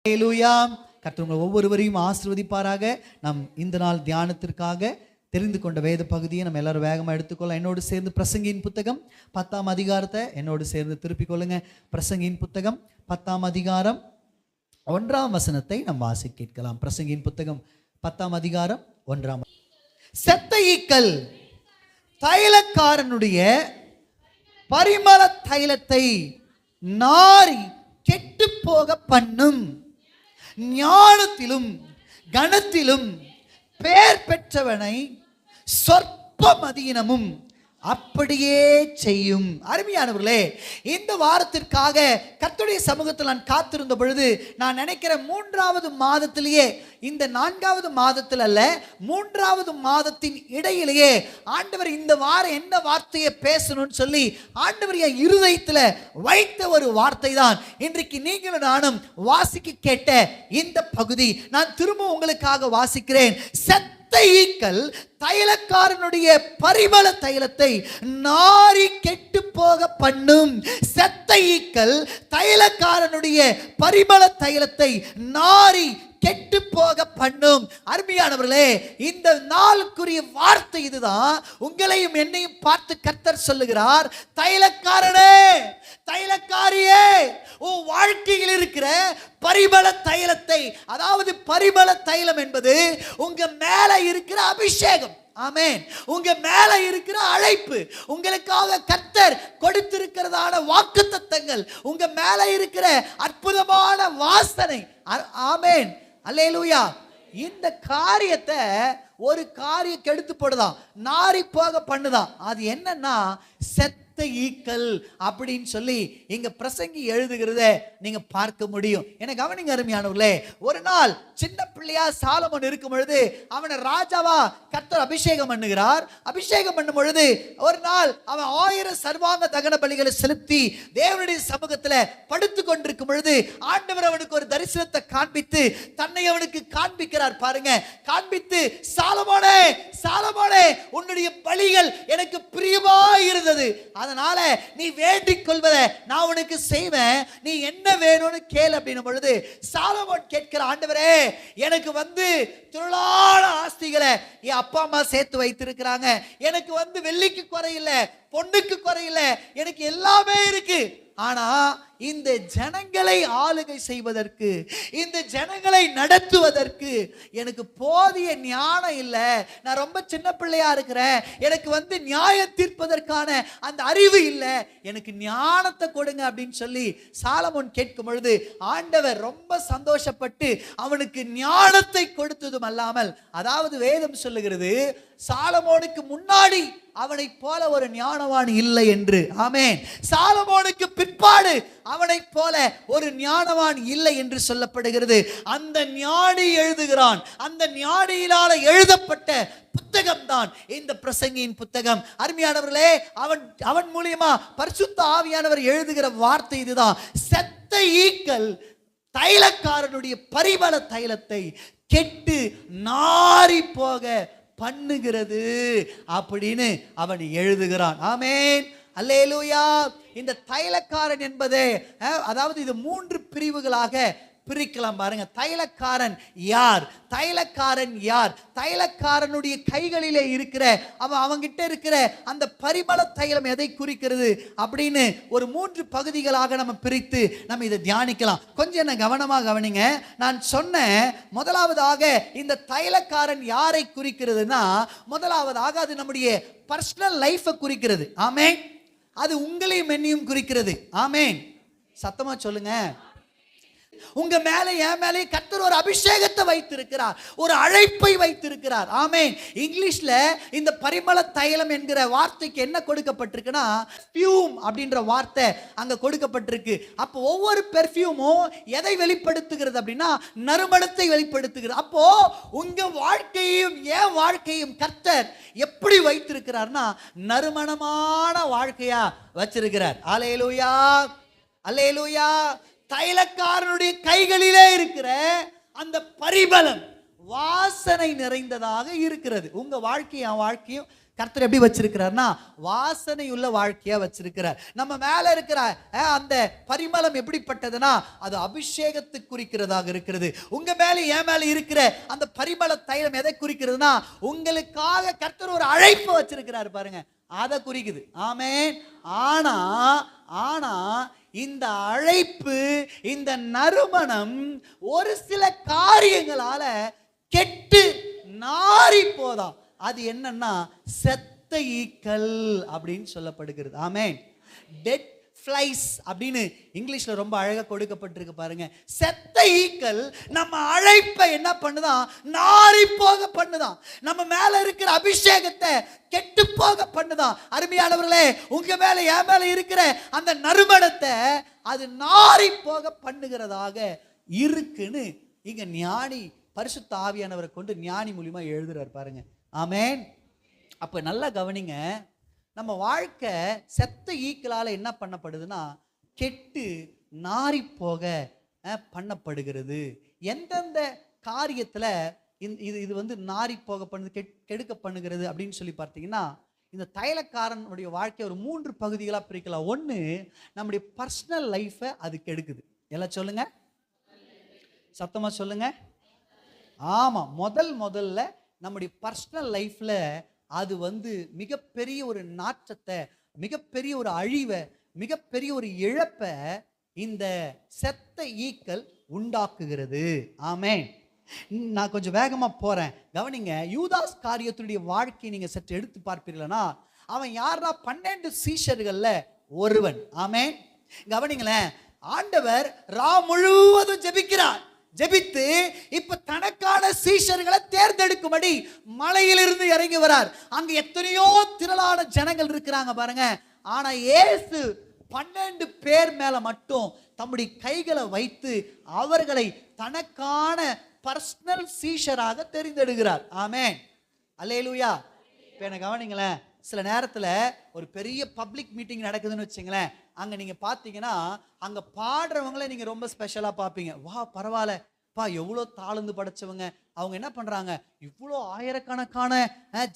ஹல்லேலூயா. கர்த்தர் ஒவ்வொருவரையும் ஆசீர்வதிப்பாராக. நாம் இந்த நாள் தியானத்திற்காக தெரிந்து கொண்ட வேத பகுதியை நம்ம எல்லாரும் வேகமாக எடுத்துக்கொள்ளலாம். என்னோடு சேர்ந்து பிரசங்கியின் புத்தகம் 10ஆம் அதிகாரத்தை என்னோடு சேர்ந்து திருப்பிக் கொள்ளுங்க. பிரசங்கியின் புத்தகம் 10ஆம் அதிகாரம் 1ஆம் வசனத்தை நாம் வாசி கேட்கலாம். பிரசங்கியின் புத்தகம் 10ஆம் அதிகாரம் 1ஆம். செத்த ஈக்கள் தைலக்காரனுடைய பரிமள தைலத்தை நாரி கெட்டு போக பண்ணும், ஞானத்திலும் கனத்திலும் பெயர் பெற்றவனை சொற்ப மதியினமும் அப்படியே செய்யும். அருமையானவர்களே, இந்த வாரத்திற்காக கர்த்தருடைய சமூகத்தில் நான் காத்திருந்த பொழுது நான் நினைக்கிறேன் 3வது மாதத்திலேயே, இந்த 4வது மாதத்தில் அல்ல, 3வது மாதத்தின் இடையிலேயே ஆண்டவர் இந்த வாரம் என்ன வார்த்தையை பேசணும்னு சொல்லி ஆண்டவர் என் இருதயத்தில் வைத்த ஒரு வார்த்தை தான் இன்றைக்கு நீங்களும் நானும் வாசிக்க கேட்ட இந்த பகுதி. நான் திரும்ப உங்களுக்காக வாசிக்கிறேன். ஈக்கள் தைலக்காரனுடைய பரிமள தைலத்தை நாரி கெட்டு போக பண்ணும். செத்த ஈக்கள் தைலக்காரனுடைய பரிமள தைலத்தை நாரி கெட்டு போக பண்ணும். அருமையானவர்களே, இந்த நாளுக்குரிய வார்த்தை இதுதான். உங்களையும் என்னையும் பார்த்து கர்த்தர் சொல்லுகிறார், தைலக்காரனே, தைலக்காரியே, உன் வாழ்க்கையில் இருக்கிற பரிமள தைலத்தை, அதாவது பரிமள தைலம் என்பது உங்க மேல இருக்கிற அபிஷேகம். ஆமென். உங்க மேல இருக்கிற அழைப்பு, உங்களுக்காக கர்த்தர் கொடுத்திருக்கிறதான வாக்குத்தத்தங்கள், உங்க மேல இருக்கிற அற்புதமான வாசனை. ஆமென். அல்லேலூயா. இந்த காரியத்தை ஒரு காரியம் கெடுத்து போடுதான், நாரி போக பண்ணுதான். அது என்னன்னா செத்த ஈக்கள் அப்படின்னு சொல்லி இங்க பிரசங்கி எழுதுகிறத நீங்க பார்க்க முடியும். என கவனிங்க அருமையானவர்களே, ஒரு நாள் சின்ன பிள்ளையா சாலமோன் இருக்கும் பொழுது அவனை ராஜாவா கர்த்தர் அபிஷேகம் பண்ணுகிறார். அபிஷேகம் பண்ணும் பொழுது ஒரு நாள் அவன் 1000 சர்வாங்க தகன பலிகளை செலுத்தி தேவனுடைய சமூகத்துல படுத்து கொண்டிருக்கும் பொழுது ஆண்டவர் அவனுக்கு ஒரு தரிசனத்தை காண்பித்து தன்னை அவனுக்கு காண்பிக்கிறார். பாருங்க, காண்பித்து, சாலமோனே, சாலமோனே, உன்னுடைய பலிகள் எனக்கு பிரியமா இருந்தது, அதனால நீ வேண்டிக் கொள்வதை நான் உனக்கு செய்வேன், நீ என்ன வேணும்னு கேளு அப்படின்னும் பொழுது சாலமோன் கேட்கிற, ஆண்டவரே, எனக்கு திரளான ஆஸ்திகளை என் அப்பா அம்மா சேர்த்து வைத்திருக்கிறாங்க, எனக்கு வெள்ளிக்கு குறையில்ல, பொண்ணுக்கு குறையில்ல, எனக்கு எல்லாமே இருக்கு, ஆனா இந்த ஜனங்களை ஆளுகை செய்வதற்கு, இந்த ஜனங்களை நடத்துவதற்கு எனக்கு போதிய ஞானம் இல்லை, நான் ரொம்ப சின்ன பிள்ளையா இருக்கிறேன், எனக்கு நியாயம் தீர்ப்பதற்கான அந்த அறிவு இல்லை, எனக்கு ஞானத்தை கொடுங்க அப்படின்னு சொல்லி சாலமோன் கேட்கும் பொழுது ஆண்டவர் ரொம்ப சந்தோஷப்பட்டு அவனுக்கு ஞானத்தை கொடுத்ததும் அல்லாமல், அதாவது வேதம் சொல்லுகிறது சாலமோனுக்கு முன்னாடி அவனை போல ஒரு ஞானவான் இல்லை என்று. ஆமென். சாலமோனுக்கு பிற்பாடு அவனை போல ஒரு ஞானவான் இல்லை என்று சொல்லப்படுகிறது. அந்த ஞானி எழுதுகிறான். அந்த ஞானியினால எழுதப்பட்ட புத்தகம் தான் இந்த பிரசங்கியின் புத்தகம். அருமையானவர்களே, அவன் மூலியமா பரிசுத்த ஆவியானவர் எழுதுகிற வார்த்தை இதுதான். செத்த ஈக்கள் தைலக்காரனுடைய பரிமள தைலத்தை கெட்டு நாரி போக பண்ணுகிறது அப்படின்னு அவன் எழுதுகிறான். ஆமென். அல்லேலூயா. இந்த தைலக்காரன் என்பது, அதாவது இது 3 பிரிவுகளாக பிரிக்கலாம். பாருங்க, தைலக்காரன் யார், தைலக்காரன் யார், தைலக்காரனுடைய கைகளிலே இருக்கிற அவங்கிட்ட இருக்கிற அந்த பரிமள தைலம் எதை குறிக்கிறது அப்படின்னு ஒரு 3 பகுதிகளாக நம்ம பிரித்து நம்ம இதை தியானிக்கலாம். கொஞ்சம் என்ன கவனமாக கவனிங்க. நான் சொன்ன முதலாவதாக இந்த தைலக்காரன் யாரை குறிக்கிறதுனா, முதலாவதாக அது நம்முடைய பர்சனல் லைஃபை குறிக்கிறது. ஆமென். அது உங்களையும் என்னையும் குறிக்கிறது. ஆமென். சத்தமா சொல்லுங்க. உங்க மேல, என் மேலே கர்த்தர் ஒரு அபிஷேகத்தை வைத்திருக்கிறார், ஒரு அழைப்பை வைத்திருக்கிறார். ஆமென். இங்கிலீஷ்ல இந்த பரிமள தைலம் என்கிற வார்த்தைக்கு என்ன கொடுக்கப்பட்டிருக்குன்னா, பெர்ஃப்யூம் அப்படின்ற வார்த்தை அங்க கொடுக்கப்பட்டிருக்கு. அப்போ ஒவ்வொரு பெர்ஃப்யூமும் எதை வெளிப்படுத்துகிறது அப்படின்னா, நறுமணத்தை வெளிப்படுத்துகிறது. அப்போ உங்க வாழ்க்கையும் என் வாழ்க்கையும் கர்த்தர் எப்படி வைத்திருக்கிறார்னா, நறுமணமான வாழ்க்கையா வச்சிருக்கிறார். அல்லேலூயா, அல்லேலூயா. தைலக்காரனுடைய கைகளிலே இருக்கிற அந்த பரிமளம் வாசனை நிறைந்ததாக இருக்கிறது. உங்க வாழ்க்கையும் என் வாழ்க்கையும் கர்த்தர் எப்படி வச்சிருக்கிறார்னா வாசனை உள்ள வாழ்க்கையா வச்சிருக்கிறார். நம்ம மேல இருக்கிற அந்த பரிமளம் எப்படிப்பட்டதுன்னா அது அபிஷேகத்தை குறிக்கிறதாக இருக்கிறது. உங்க மேல என் மேல இருக்கிற அந்த பரிமள தைலம் எதை குறிக்கிறதுனா உங்களுக்காக கர்த்தர் ஒரு அழைப்பு வச்சிருக்கிறார் பாருங்க, அதை குறிக்குது. ஆமென். ஆனா இந்த அழைப்பு, இந்த நறுமணம் ஒரு சில காரியங்களால கெட்டு நாறி போதாம். அது என்னன்னா செத்த ஈக்கள் அப்படின்னு சொல்லப்படுகிறது. ஆமென். டெட் ஃப்ளைஸ் அப்படின்னு இங்கிலீஷ்ல ரொம்ப அழகா கொடுக்கப்பட்டிருக்கு பாருங்க. செத்த ஈக்கள் நம்ம அழைப்பை என்ன பண்ணுதான், நாறி போக பண்ணுதான். நம்ம மேல இருக்கிற அபிஷேகத்தை கெட்டு போக பண்ணுதான். அருமையானவர்களே, உங்க மேல என் மேல இருக்கிற அந்த நறுமணத்தை அது நாறி போக பண்ணுகிறதாக இருக்குன்னு இங்க ஞானி பரிசுத்த ஆவியானவரை கொண்டு ஞானி மூலியமா எழுதுறாரு பாருங்க. ஆமென். அப்ப நல்லா கவனிங்க, நம்ம வாழ்க்கை செத்த ஈக்களால என்ன பண்ணப்படுதுன்னா கெட்டு நாறி போக பண்ணப்படுகிறது. எந்தெந்த காரியத்துல இது வந்து நாரி போக பண்ணுது, கெடுக்க பண்ணுகிறது அப்படின்னு சொல்லி பார்த்தீங்கன்னா, இந்த தைலக்காரனுடைய வாழ்க்கை ஒரு 3 பகுதிகளாக பிரிக்கலாம். ஒன்று, நம்முடைய பர்சனல் லைஃப்பை அது கெடுக்குது. எல்லாம் சொல்லுங்க, சத்தமா சொல்லுங்க. ஆமா, முதல்ல நம்முடைய பர்சனல் லைஃப்ல அது வந்து மிகப்பெரிய ஒரு நாற்றத்தை, மிகப்பெரிய ஒரு அழிவை, மிகப்பெரிய ஒரு இழப்பை இந்த செத்த ஈக்கள் உண்டாக்குகிறது. ஆமென். நான் கொஞ்சம் வேகமா போறேன், கவனிங்க. யூதாஸ் காரியத்துடைய வாழ்க்கையை நீங்க சற்று எடுத்து பார்ப்பீர்களா, அவன் யாரா 12 சீஷர்கள்ல ஒருவன். ஆமென். கவனிங்களேன், ஆண்டவர் ரா முழுவதும் ஜெபிக்கிறார். ஜெபித்து இப்ப தனக்கான சீஷர்களை தேர்ந்தெடுக்கும்படி மலையிலிருந்து இறங்கி வரார். அங்க எத்தனையோ திரளான ஜனங்கள் இருக்கிறாங்க பாருங்க. ஆனா இயேசு 12 பேர் மேல மட்டும் தம்முடைய கைகளை வைத்து அவர்களை தனக்கான பர்சனல் சீஷராக தெரிந்தெடுக்கிறார். ஆமென். அல்லேலூயா. இப்ப என்ன கவனிங்களேன், சில நேரத்துல ஒரு பெரிய பப்ளிக் மீட்டிங் நடக்குதுன்னு வச்சுங்களேன், அங்க நீங்க பாத்தீங்கன்னா அங்க பாடுறவங்களை நீங்க ரொம்ப ஸ்பெஷலா பாப்பீங்க. வா, பரவாயில்ல பா, எவ்வளோ தாழ்ந்து படைச்சவங்க. அவங்க என்ன பண்றாங்க, இவ்வளோ ஆயிரக்கணக்கான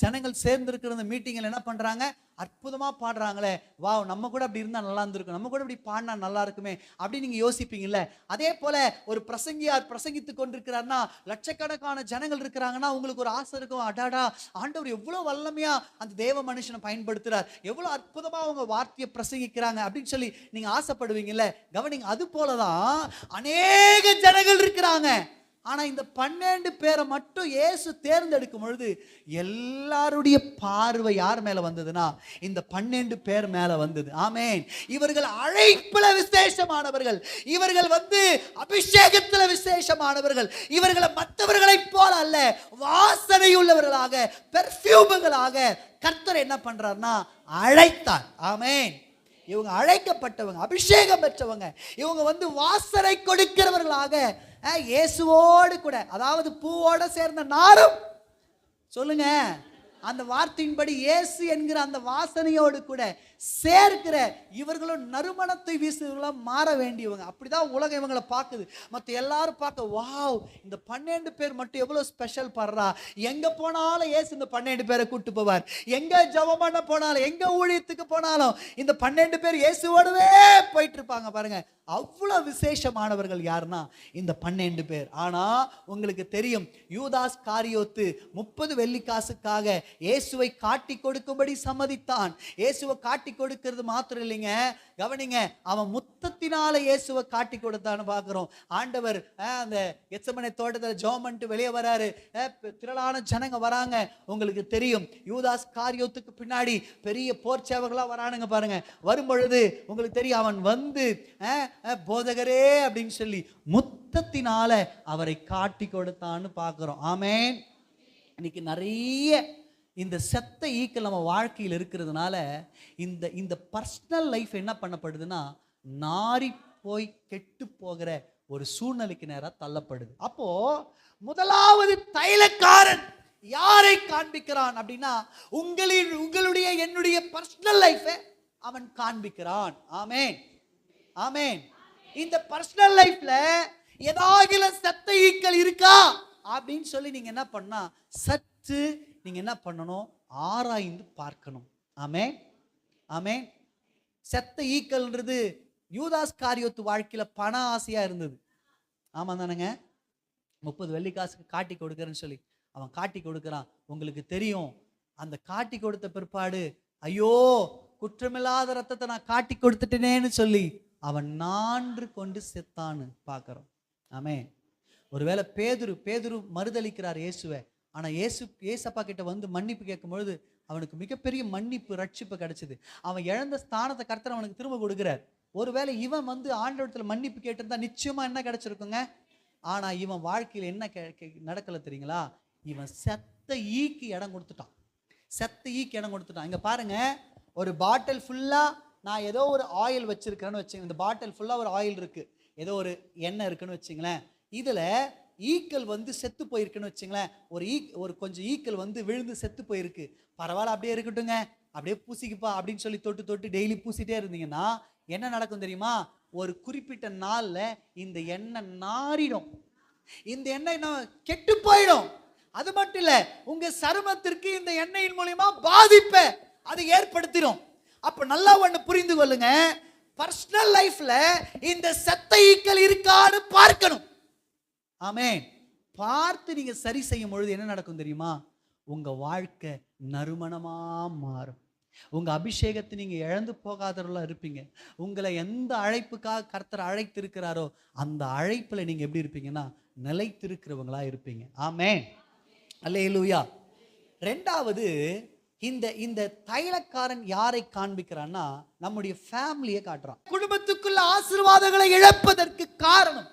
ஜனங்கள் சேர்ந்து இருக்கிற அந்த மீட்டிங்கில் என்ன பண்றாங்க, அற்புதமா பாடுறாங்களே, வா, நம்ம கூட அப்படி இருந்தா நல்லா இருந்திருக்கும், நம்ம கூட இப்படி பாடினா நல்லா இருக்குமே அப்படின்னு நீங்க யோசிப்பீங்கல்ல. அதே போல ஒரு பிரசங்கியார் பிரசங்கித்து கொண்டிருக்கிறார்னா லட்சக்கணக்கான ஜனங்கள் இருக்கிறாங்கன்னா உங்களுக்கு ஒரு ஆசை இருக்கும், அடாடா, ஆண்டவர் எவ்வளவு வல்லமையா அந்த தேவ மனுஷனை பயன்படுத்துறார், எவ்வளவு அற்புதமா அவங்க வார்த்தையை பிரசங்கிக்கிறாங்க அப்படின்னு சொல்லி நீங்க ஆசைப்படுவீங்கல்ல. கவனிங்க, அது போலதான் அநேக ஜனங்கள் இருக்கிறாங்க. ஆனா இந்த 12 பேரை மட்டும் இயேசு தேர்ந்தெடுக்கும் பொழுது எல்லாருடைய பார்வை யார் மேல வந்ததுன்னா இந்த 12 பேர் மேல வந்தது. ஆமென். இவர்கள் அழைப்புல விசேஷமானவர்கள், இவர்கள் வந்து அபிஷேகத்துல விசேஷமானவர்கள். இவர்களை மற்றவர்களை போல அல்ல, வாசனை உள்ளவர்களாக, பெர்ஃபியூம்களாக கர்த்தர் என்ன பண்றார்னா அழைத்தார். ஆமென். இவங்க அழைக்கப்பட்டவங்க, அபிஷேகம் பெற்றவங்க, இவங்க வந்து வாசனை கொடுக்கிறவர்களாக இயேசுவோடு கூட, அதாவது பூவோட சேர்ந்த நாரும், சொல்லுங்க, அந்த வார்த்தையின்படி இயேசு என்கிற அந்த வாசனையோடு கூட சேர்க்கிற இவர்களும் நறுமணத்தை வீசுகிறவங்களா மாற வேண்டியவங்க. அப்படிதான் உலகம் இவங்களை பார்க்குது. மற்ற எல்லாரும் பார்க்க, வாவ், இந்த 12 பேர் மட்டும் எவ்வளவு ஸ்பெஷல் பண்றா, எங்க போனாலும் இயேசு இந்த 12 பேரை கூட்டு போவார், எங்க ஜெபம் பண்ண போனாலும், எங்க ஊழியத்துக்கு போனாலும் இந்த 12 பேர் இயேசுவோடவே போயிட்டு இருப்பாங்க பாருங்க. அவ்வளவு விசேஷமானவர்கள் யாருன்னா இந்த 12 பேர். ஆனா உங்களுக்கு தெரியும், யூதாஸ் காரியோத்து 30 வெள்ளிக்காசுக்காக இயேசுவை காட்டி கொடுக்கும்படி சம்மதித்தான். இயேசுவை காட்டி கொடுக்கிறது மாத்திரம் இல்லைங்க, கவனிங்க, அவன் முத்தத்தினால இயேசுவை காட்டி கொடுத்தான்னு பார்க்கிறோம். ஆண்டவர் அந்த கெத்செமனே தோட்டத்தில் ஜெபம் பண்ணிட்டு வெளியே வராரு, திரளான ஜனங்க வராங்க. உங்களுக்கு தெரியும், யூதாஸ் காரியோத்துக்கு பின்னாடி பெரிய போர் சேவர்களா வரானுங்க பாருங்க. வரும்பொழுது உங்களுக்கு தெரியும், அவன் வந்து போதகரே அப்படின்னு சொல்லி முத்தத்தினால அவரை காட்டி கொடுத்தான்னு பார்க்கிறோம். ஆமென். இன்னைக்கு நிறைய இந்த செத்த ஈக்கள் நம்ம வாழ்க்கையில் இருக்கிறதுனால இந்த இந்த பர்சனல் லைஃப் என்ன பண்ணப்படுதுன்னா நாரி போய் கெட்டு போகிற ஒரு சூழ்நிலைக்கு நேராக தள்ளப்படுது. அப்போ முதலாவது தைலக்காரன் யாரை காண்பிக்கிறான் அப்படின்னா உங்களுடைய என்னுடைய பர்சனல் லைஃபை அவன் காண்பிக்கிறான். ஆமென். ஆமென். இந்த பர்சனல் லைஃப்ல ஏதாவது செத்த ஈக்கள் இருக்கா அப்படின்னு சொல்லி நீங்க என்ன பண்ணா சற்று நீங்க என்ன பண்ணணும், ஆராய்ந்து பார்க்கணும். ஆமென், ஆமென். செத்த ஈக்கல்ன்றது யூதாஸ் காரியோத்து வாழ்க்கையில பண ஆசையா இருந்தது. ஆமா தானேங்க? 30 வெள்ளி காசுக்கு காட்டி கொடுக்கறேன்னு சொல்லி அவன் காட்டி கொடுக்கறான். உங்களுக்கு தெரியும், அந்த காட்டி கொடுத்த பிற்பாடு ஐயோ குற்றமில்லாத ரத்தத்தை நான் காட்டி கொடுத்துட்டேனேன்னு சொல்லி அவன் நான்று கொண்டு செத்தான்னு பார்க்கிறோம். ஆமென். ஒருவேளை பேதுரு மறுதளிக்கிறார் இயேசுவை. ஆனா ஏசப்பா கிட்ட வந்து மன்னிப்பு கேட்கும் பொழுது அவனுக்கு மிகப்பெரிய மன்னிப்பு, ரட்சிப்பு கிடைச்சது. அவன் இழந்த ஸ்தானத்தை கர்த்தர் அவனுக்கு திரும்ப கொடுக்கிறார். ஒருவேளை இவன் வந்து ஆண்டவரத்துல மன்னிப்பு கேட்டிருந்தா நிச்சயமா என்ன கிடைச்சிருக்குங்க? ஆனா இவன் வாழ்க்கையில் என்ன நடக்கல தெரியுங்களா? இவன் செத்த ஈக்கு இடம் கொடுத்துட்டான். செத்த ஈக்கு இடம் கொடுத்துட்டான். இங்க பாருங்க, ஒரு பாட்டில் ஃபுல்லா நான் ஏதோ ஒரு ஆயில் வச்சிருக்கிறேன்னு வச்சுங்க. இந்த பாட்டில் ஃபுல்லா ஒரு ஆயில் இருக்கு, ஏதோ ஒரு எண்ணெய் இருக்குன்னு வச்சுங்களேன். இதுல ஈக்கள் வந்து செத்து போயிருக்குன்னு வச்சுங்களேன். ஒரு கொஞ்சம் ஈக்கள் வந்து விழுந்து செத்து போயிருக்கு. பரவாயில்ல, அப்படியே இருக்கட்டுங்க, அப்படியே பூசிக்குப்பா அப்படின்னு சொல்லி தொட்டு டெய்லி பூசிட்டே இருந்தீங்கன்னா என்ன நடக்கும் தெரியுமா? ஒரு குறிப்பிட்ட நாள்ல இந்த எண்ணெய் நாறிடும், இந்த எண்ணெய் கெட்டு போயிடும். அது மட்டும் இல்ல, உங்க சருமத்திற்கு இந்த எண்ணெயின் மூலமா பாதிப்பை அது ஏற்படுத்திடும். அப்ப நல்லா ஒண்ணு புரிந்து கொள்ளுங்க, பர்சனல் லைஃப்ல இந்த செத்த ஈக்கள் இருக்கான்னு பார்க்கணும். ஆமென். பார்த்து நீங்க சரி செய்யும் பொழுது என்ன நடக்கும் தெரியுமா? உங்க வாழ்க்கை நறுமணமா மாறும். உங்க அபிஷேகத்தை நீங்க இழந்து போகாதவர்களா இருப்பீங்க. உங்களை எந்த அழைப்புக்காக கர்த்தர் அழைத்திருக்கிறாரோ அந்த அழைப்புல நீங்க எப்படி இருப்பீங்கன்னா நிலைத்திருக்கிறவங்களா இருப்பீங்க. ஆமென், அல்லேலூயா. ரெண்டாவது, இந்த தைலக்காரன் யாரை காண்பிக்கிறான்னா நம்முடைய ஃபேமிலியை காட்டுறான். குடும்பத்துக்குள்ள ஆசீர்வாதங்களை இழப்பதற்கு காரணம்,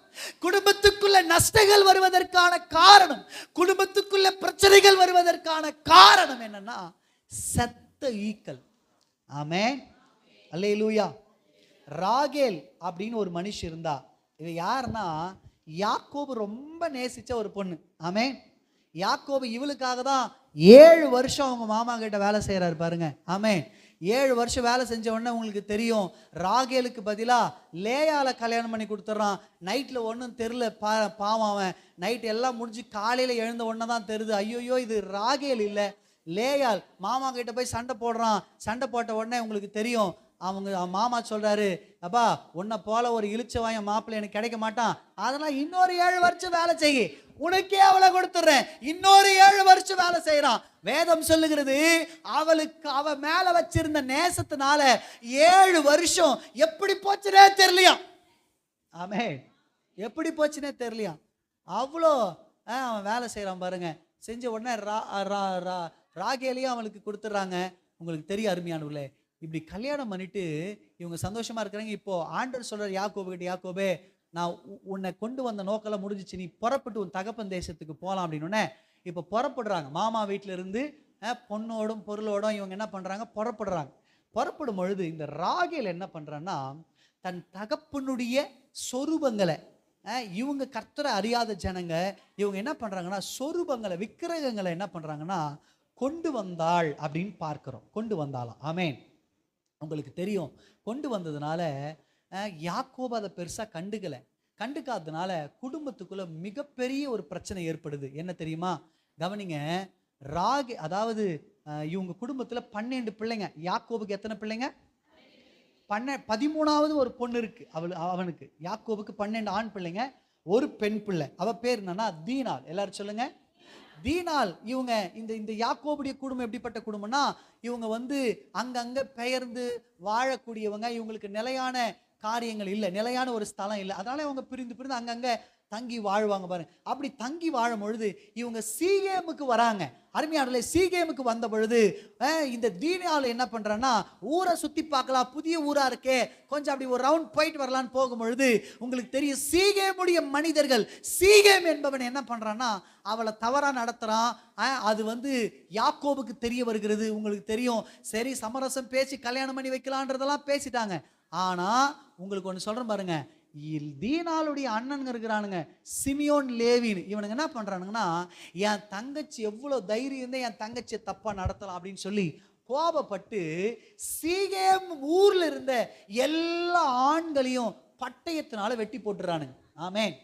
குடும்பத்துக்குள்ள நஷ்டங்கள் வருவதற்கான காரணம், குடும்பத்துக்குள்ள பிரச்சனைகள் வருவதற்கான காரணம் என்னன்னா செத்த ஈக்கள். ஆமென், அல்லேலூயா. ராகேல் அப்படின்னு ஒரு மனுஷி இருந்தா. இது யாருன்னா யாக்கோபு ரொம்ப நேசிச்ச ஒரு பொண்ணு. ஆமென். யாக்கோபு இவளுக்காக தான் 7 வருஷம் அவங்க மாமா கிட்ட வேலை செய்யறாரு பாருங்க. ஆமென். 7 வருஷம் வேலை செஞ்ச உடனே உங்களுக்கு தெரியும், ராகேலுக்கு பதிலா லேயால கல்யாணம் பண்ணி கொடுத்துட்றான். நைட்ல ஒன்றும் தெரியல, பாவம் அவன். நைட் எல்லாம் முடிஞ்சு காலையில எழுந்த உடனே தான் தெரியுது, ஐயோயோ இது ராகேல் இல்லை லேயால். மாமா கிட்ட போய் சண்டை போடுறான். சண்டை போட்ட உடனே உங்களுக்கு தெரியும், அவங்க மாமா சொல்றாரு, அப்பா உன்னை போல ஒரு இழிச்சவாய மாப்பிள்ளை எனக்கு கிடைக்க மாட்டான், அதெல்லாம் இன்னொரு 7 வருஷம் வேலை செய்ய, உனக்கே அவளை கொடுத்துறேன். இன்னொரு 7 வருஷம் வேலை செய்யறான். வேதம் சொல்லுகிறது, அவ மேல வச்சிருந்த நேசத்தினால 7 வருஷம் எப்படி போச்சுனே தெரியலையா. ஆமென். எப்படி போச்சுனே தெரியலையா. அவ்வளோ அவன் வேலை செய்யறான் பாருங்க. செஞ்ச உடனே ராகேலையும் அவளுக்கு கொடுத்துட்றாங்க. உங்களுக்கு தெரியும் அருமையானவர்களே, இப்படி கல்யாணம் பண்ணிட்டு இவங்க சந்தோஷமா இருக்கிறாங்க. இப்போ ஆண்டவர் சொல்றார் யாக்கோபு கிட்ட, யாக்கோபே நான் உன்னை கொண்டு வந்த நோக்கெல்லாம் முடிஞ்சிச்சு, நீ புறப்பட்டு உன் தகப்பன் தேசத்துக்கு போகலாம் அப்படின்னு. இப்போ புறப்படுறாங்க. மாமா வீட்டில இருந்து பொண்ணோடும் பொருளோடும் இவங்க என்ன பண்றாங்க, புறப்படுறாங்க. புறப்படும் பொழுது இந்த ராகேல் என்ன பண்றான்னா தன் தகப்பனுடைய சொரூபங்களை, இவங்க கர்த்தரை அறியாத ஜனங்க, இவங்க என்ன பண்றாங்கன்னா சொரூபங்களை, விக்கிரகங்களை என்ன பண்றாங்கன்னா கொண்டு வந்தாள் அப்படின்னு பார்க்கிறோம். கொண்டு வந்தாலாம். ஆமென். உங்களுக்கு தெரியும், கொண்டு வந்ததுனால யாக்கோபு அதை பெருசா கண்டுக்காததுனால குடும்பத்துக்குள்ள மிகப்பெரிய ஒரு பிரச்சனை ஏற்படுது. என்ன தெரியுமா? கவனிங்க, அதாவது இவங்க குடும்பத்துல 12 பிள்ளைங்க. யாக்கோபுக்கு எத்தனை பிள்ளைங்க? 13வது ஒரு பொண்ணு இருக்கு அவனுக்கு. யாக்கோபுக்கு 12 ஆண் பிள்ளைங்க, ஒரு பெண் பிள்ளை. அவ பேர் என்னன்னா தீனாள். எல்லாரும் சொல்லுங்க, தீனாள். இவங்க இந்த யாக்கோபுடைய குடும்பம் எப்படிப்பட்ட குடும்பம்னா, இவங்க வந்து அங்கங்க பெயர்ந்து வாழக்கூடியவங்க. இவங்களுக்கு நிலையான காரியங்கள் இல்லை, நிலையான ஒரு ஸ்தலம் இல்லை. அதனால இவங்க பிரிந்து அங்கங்க தங்கி வாழ்வாங்க பாருங்க. அப்படி தங்கி வாழும் பொழுது இவங்க சீகேமுக்கு வராங்க. அருமையானவர்களே, சீகேமுக்கு வந்த பொழுது இந்த தீனாள் என்ன பண்றான்னா, ஊரை சுத்தி பார்க்கலாம், புதிய ஊரா இருக்கே, கொஞ்சம் அப்படி ஒரு ரவுண்ட் போயிட்டு வரலான்னு போகும் பொழுது உங்களுக்கு தெரியும், சீகேமுடைய மனிதர்கள், சீகேம் என்பவன் என்ன பண்றான்னா அவளை தவறா நடத்துறான். அது வந்து யாக்கோபுக்கு தெரிய வருகிறது. உங்களுக்கு தெரியும், சரி சமரசம் பேசி கல்யாணம் பண்ணி வைக்கலான்றதெல்லாம் பேசிட்டாங்க. ஆனா உங்களுக்கு ஒன்று சொல்றேன் பாருங்க, தீனாளுடைய அண்ணனுங்க இருக்கிறானுங்க, சிமியோன் லேவின்னு. இவனுங்க என்ன பண்றானுங்கன்னா, என் தங்கச்சி எவ்வளவு தைரியம் இருந்தா என் தங்கச்சியை தப்பா நடத்தலாம் அப்படின்னு சொல்லி கோபப்பட்டு சீகேம் ஊர்ல இருந்த எல்லா ஆண்களையும் பட்டயத்தினால வெட்டி போட்டுறானுங்க. ஆமென்.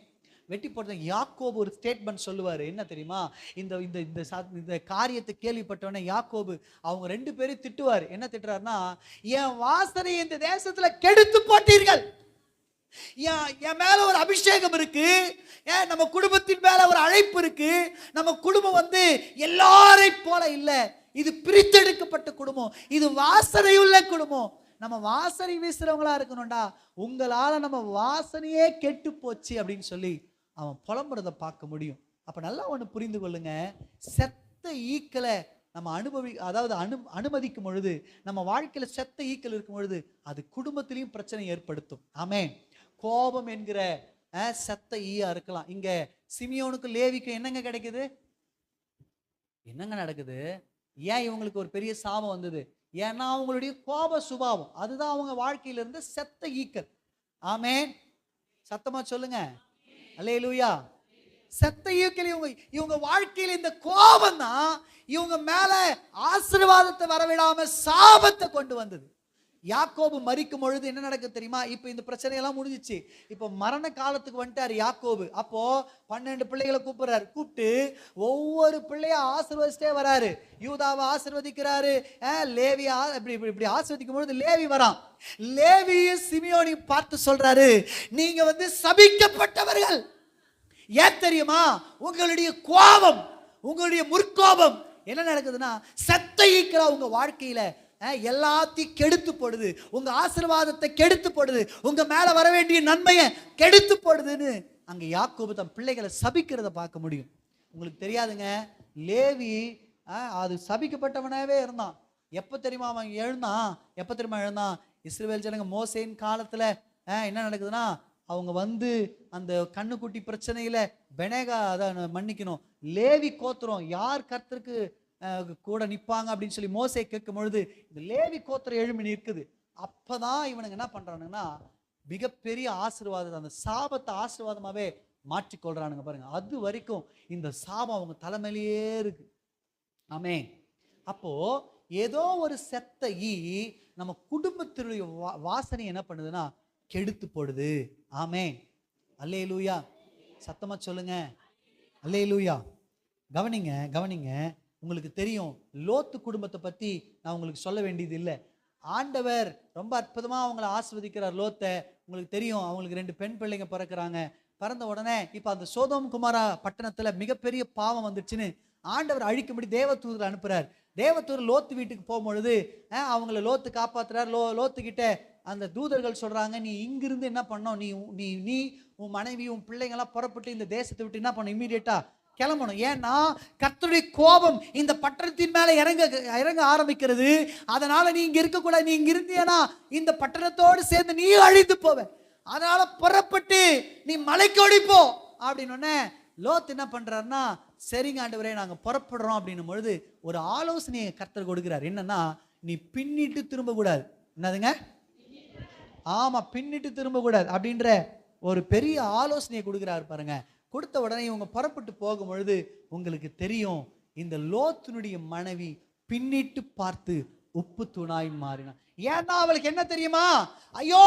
வெட்டி போட்ட யாக்கோபு ஒரு ஸ்டேட்மெண்ட் சொல்லுவார். என்ன தெரியுமா? இந்த இந்த இந்த காரியத்தை கேள்விப்பட்டவனே யாக்கோபு அவங்க 2 பேரும் திட்டுவார். என்ன திட்டுறாருன்னா, என் வாசனை இந்த தேசத்துல கெடுத்து போட்டீர்கள். என் மேல ஒரு அபிஷேகம் இருக்கு, நம்ம குடும்பத்தின் மேல ஒரு அழைப்பு இருக்கு. நம்ம குடும்பம் எல்லாரை போல இல்ல, இது பிரித்தெடுக்கப்பட்ட குடும்பம், இது வாசனையுள்ள குடும்பம். நம்ம வாசனை வீசுறவங்களா இருக்கணும்டா, உங்களால நம்ம வாசனையே கெட்டு போச்சு அப்படின்னு சொல்லி அவன் புலம்புறத பார்க்க முடியும். அப்ப நல்லா ஒண்ணு புரிந்து கொள்ளுங்க, செத்த ஈக்களை நம்ம அனுமதிக்கும் பொழுது, நம்ம வாழ்க்கையில செத்த ஈக்கள் இருக்கும் பொழுது அது குடும்பத்திலையும் பிரச்சனை ஏற்படுத்தும். ஆமென். கோபம் என்கிற செத்த ஈயா இருக்கலாம். இங்க சிமியோனுக்கு லேவிக்கும் என்னங்க கிடைக்குது? என்னங்க நடக்குது? ஏன் இவங்களுக்கு ஒரு பெரிய சாபம் வந்தது? ஏன்னா அவங்களுடைய கோப சுபாவம், அதுதான் அவங்க வாழ்க்கையில இருந்து செத்த ஈக்கள். ஆமென். சத்தமா சொல்லுங்க அல்லேலூயா. செத்த ஈக்கள் இவங்க வாழ்க்கையில இந்த கோபம் தான் இவங்க மேல ஆசீர்வாதத்தை வரவிடாம சாபத்தை கொண்டு வந்தது. யாக்கோபு மரிக்கும் பொழுது என்ன நடக்குது தெரியுமா? இப்ப இந்த பிரச்சனை எல்லாம் முடிஞ்சிச்சு. இப்ப மரண காலத்துக்கு வந்துட்டாரு யாக்கோபு. அப்போ 12 பிள்ளைகளை கூப்பிட்டு ஒவ்வொரு பிள்ளைய ஆசீர்வதிச்சிட்டே வராரு. யூதாவை ஆசீர்வதிக்கிறாரு, லேவியா இப்படி ஆசீர்வதிக்கும் பொழுது லேவி வரான். லேவியும் சிமியோனையும் பார்த்து சொல்றாரு, நீங்க சபிக்கப்பட்டவர்கள். ஏன் தெரியுமா? உங்களுடைய கோபம், உங்களுடைய முற்கோபம் என்ன நடக்குதுன்னா, செத்த ஈக்களா உங்க வாழ்க்கையில எல்லாத்தையும் கெடுத்து போடுது, உங்க ஆசீர்வாதத்தை கெடுத்து போடுது, உங்க மேல வர வேண்டிய நன்மையை கெடுத்து போடுதுன்னு அங்க யாக்கோபு தன் பிள்ளைகளை சபிக்கிறத பார்க்க முடியும். உங்களுக்கு தெரியாதுங்க, லேவி அது சபிக்கப்பட்டவனாவே இருந்தான். எப்ப தெரியுமா அவன் எழுந்தான்? இஸ்ரவேல் ஜனங்க மோசேயின் காலத்துல என்ன நடக்குதுன்னா, அவங்க அந்த கண்ணுக்குட்டி பிரச்சனையில பெனேகா, அதான் மன்னிக்கணும், லேவி கோத்திரம் யார் கர்த்தருக்கு கூட நிப்பாங்க அப்படின்னு சொல்லி மோசே கேட்கும் பொழுது இந்த லேவி கோத்திரம் எழும்பி நிற்குது. அப்பதான் இவனுங்க என்ன பண்றானுங்கன்னா, மிகப்பெரிய ஆசீர்வாதம், அந்த சாபத்தை ஆசீர்வாதமாவே மாற்றிக்கொள்றானுங்க பாருங்க. அது வரைக்கும் இந்த சாபம் அவங்க தலைமையிலேயே இருக்கு. ஆமென். அப்போ ஏதோ ஒரு செத்த ஈ நம்ம குடும்பத்தினுடைய வாசனை என்ன பண்ணுதுன்னா கெடுத்து போடுது. ஆமென். அல்லேலூயா. சத்தமா சொல்லுங்க அல்லேலூயா. கவனிங்க. உங்களுக்கு தெரியும், லோத்து குடும்பத்தை பத்தி நான் உங்களுக்கு சொல்ல வேண்டியது இல்லை. ஆண்டவர் ரொம்ப அற்புதமா அவங்களை ஆசீர்வதிக்கிறார். லோத்தை உங்களுக்கு தெரியும், அவங்களுக்கு 2 பெண் பிள்ளைங்க பிறக்கிறாங்க. பிறந்த உடனே இப்ப அந்த சோதோம் குமாரா பட்டணத்துல மிகப்பெரிய பாவம் வந்துச்சுன்னு ஆண்டவர் அழிக்கும்படி தேவதூதர் அனுப்புறார். தேவதூதர் லோத்து வீட்டுக்கு போகும்பொழுது அவங்கள லோத்து காப்பாத்துறார். லோத்து கிட்ட அந்த தூதர்கள் சொல்றாங்க, நீ இங்கிருந்து என்ன பண்ணோம், நீ உன் மனைவி உன் பிள்ளைங்கெல்லாம் புறப்பட்டு இந்த தேசத்தை விட்டு என்ன பண்ண, இம்மீடியட்டா கிளம்பணும். ஏன்னா கர்த்தருடைய கோபம் இந்த பட்டணத்தின் மேல இறங்க ஆரம்பிக்கிறது. அதனால நீ இங்க இருக்க கூடாது. நீ இங்க இருந்தீனா இந்த பட்டணத்தோடு சேர்ந்து நீ அழிந்து போவ. அதனால புறப்பட்டு நீ மலைக்கோடி போ அப்படின்னு லோத் என்ன பண்றாருன்னா, சரிங்க ஆண்டவரே நாங்க புறப்படுறோம் அப்படின்னும் பொழுது ஒரு ஆலோசனையை கர்த்தர் கொடுக்கிறார். என்னன்னா, நீ பின்னிட்டு திரும்ப கூடாது. என்னதுங்க? ஆமா, பின்னிட்டு திரும்ப கூடாது அப்படின்ற ஒரு பெரிய ஆலோசனையை கொடுக்கிறார் பாருங்க. கொடுத்த உடனே இவங்க புறப்பட்டு போகும் பொழுது உங்களுக்கு தெரியும், இந்த லோத்தினுடைய மனைவி பின்னிட்டு பார்த்து உப்பு தூணாய் மாறினான். ஏன்னா அவளுக்கு என்ன தெரியுமா, ஐயோ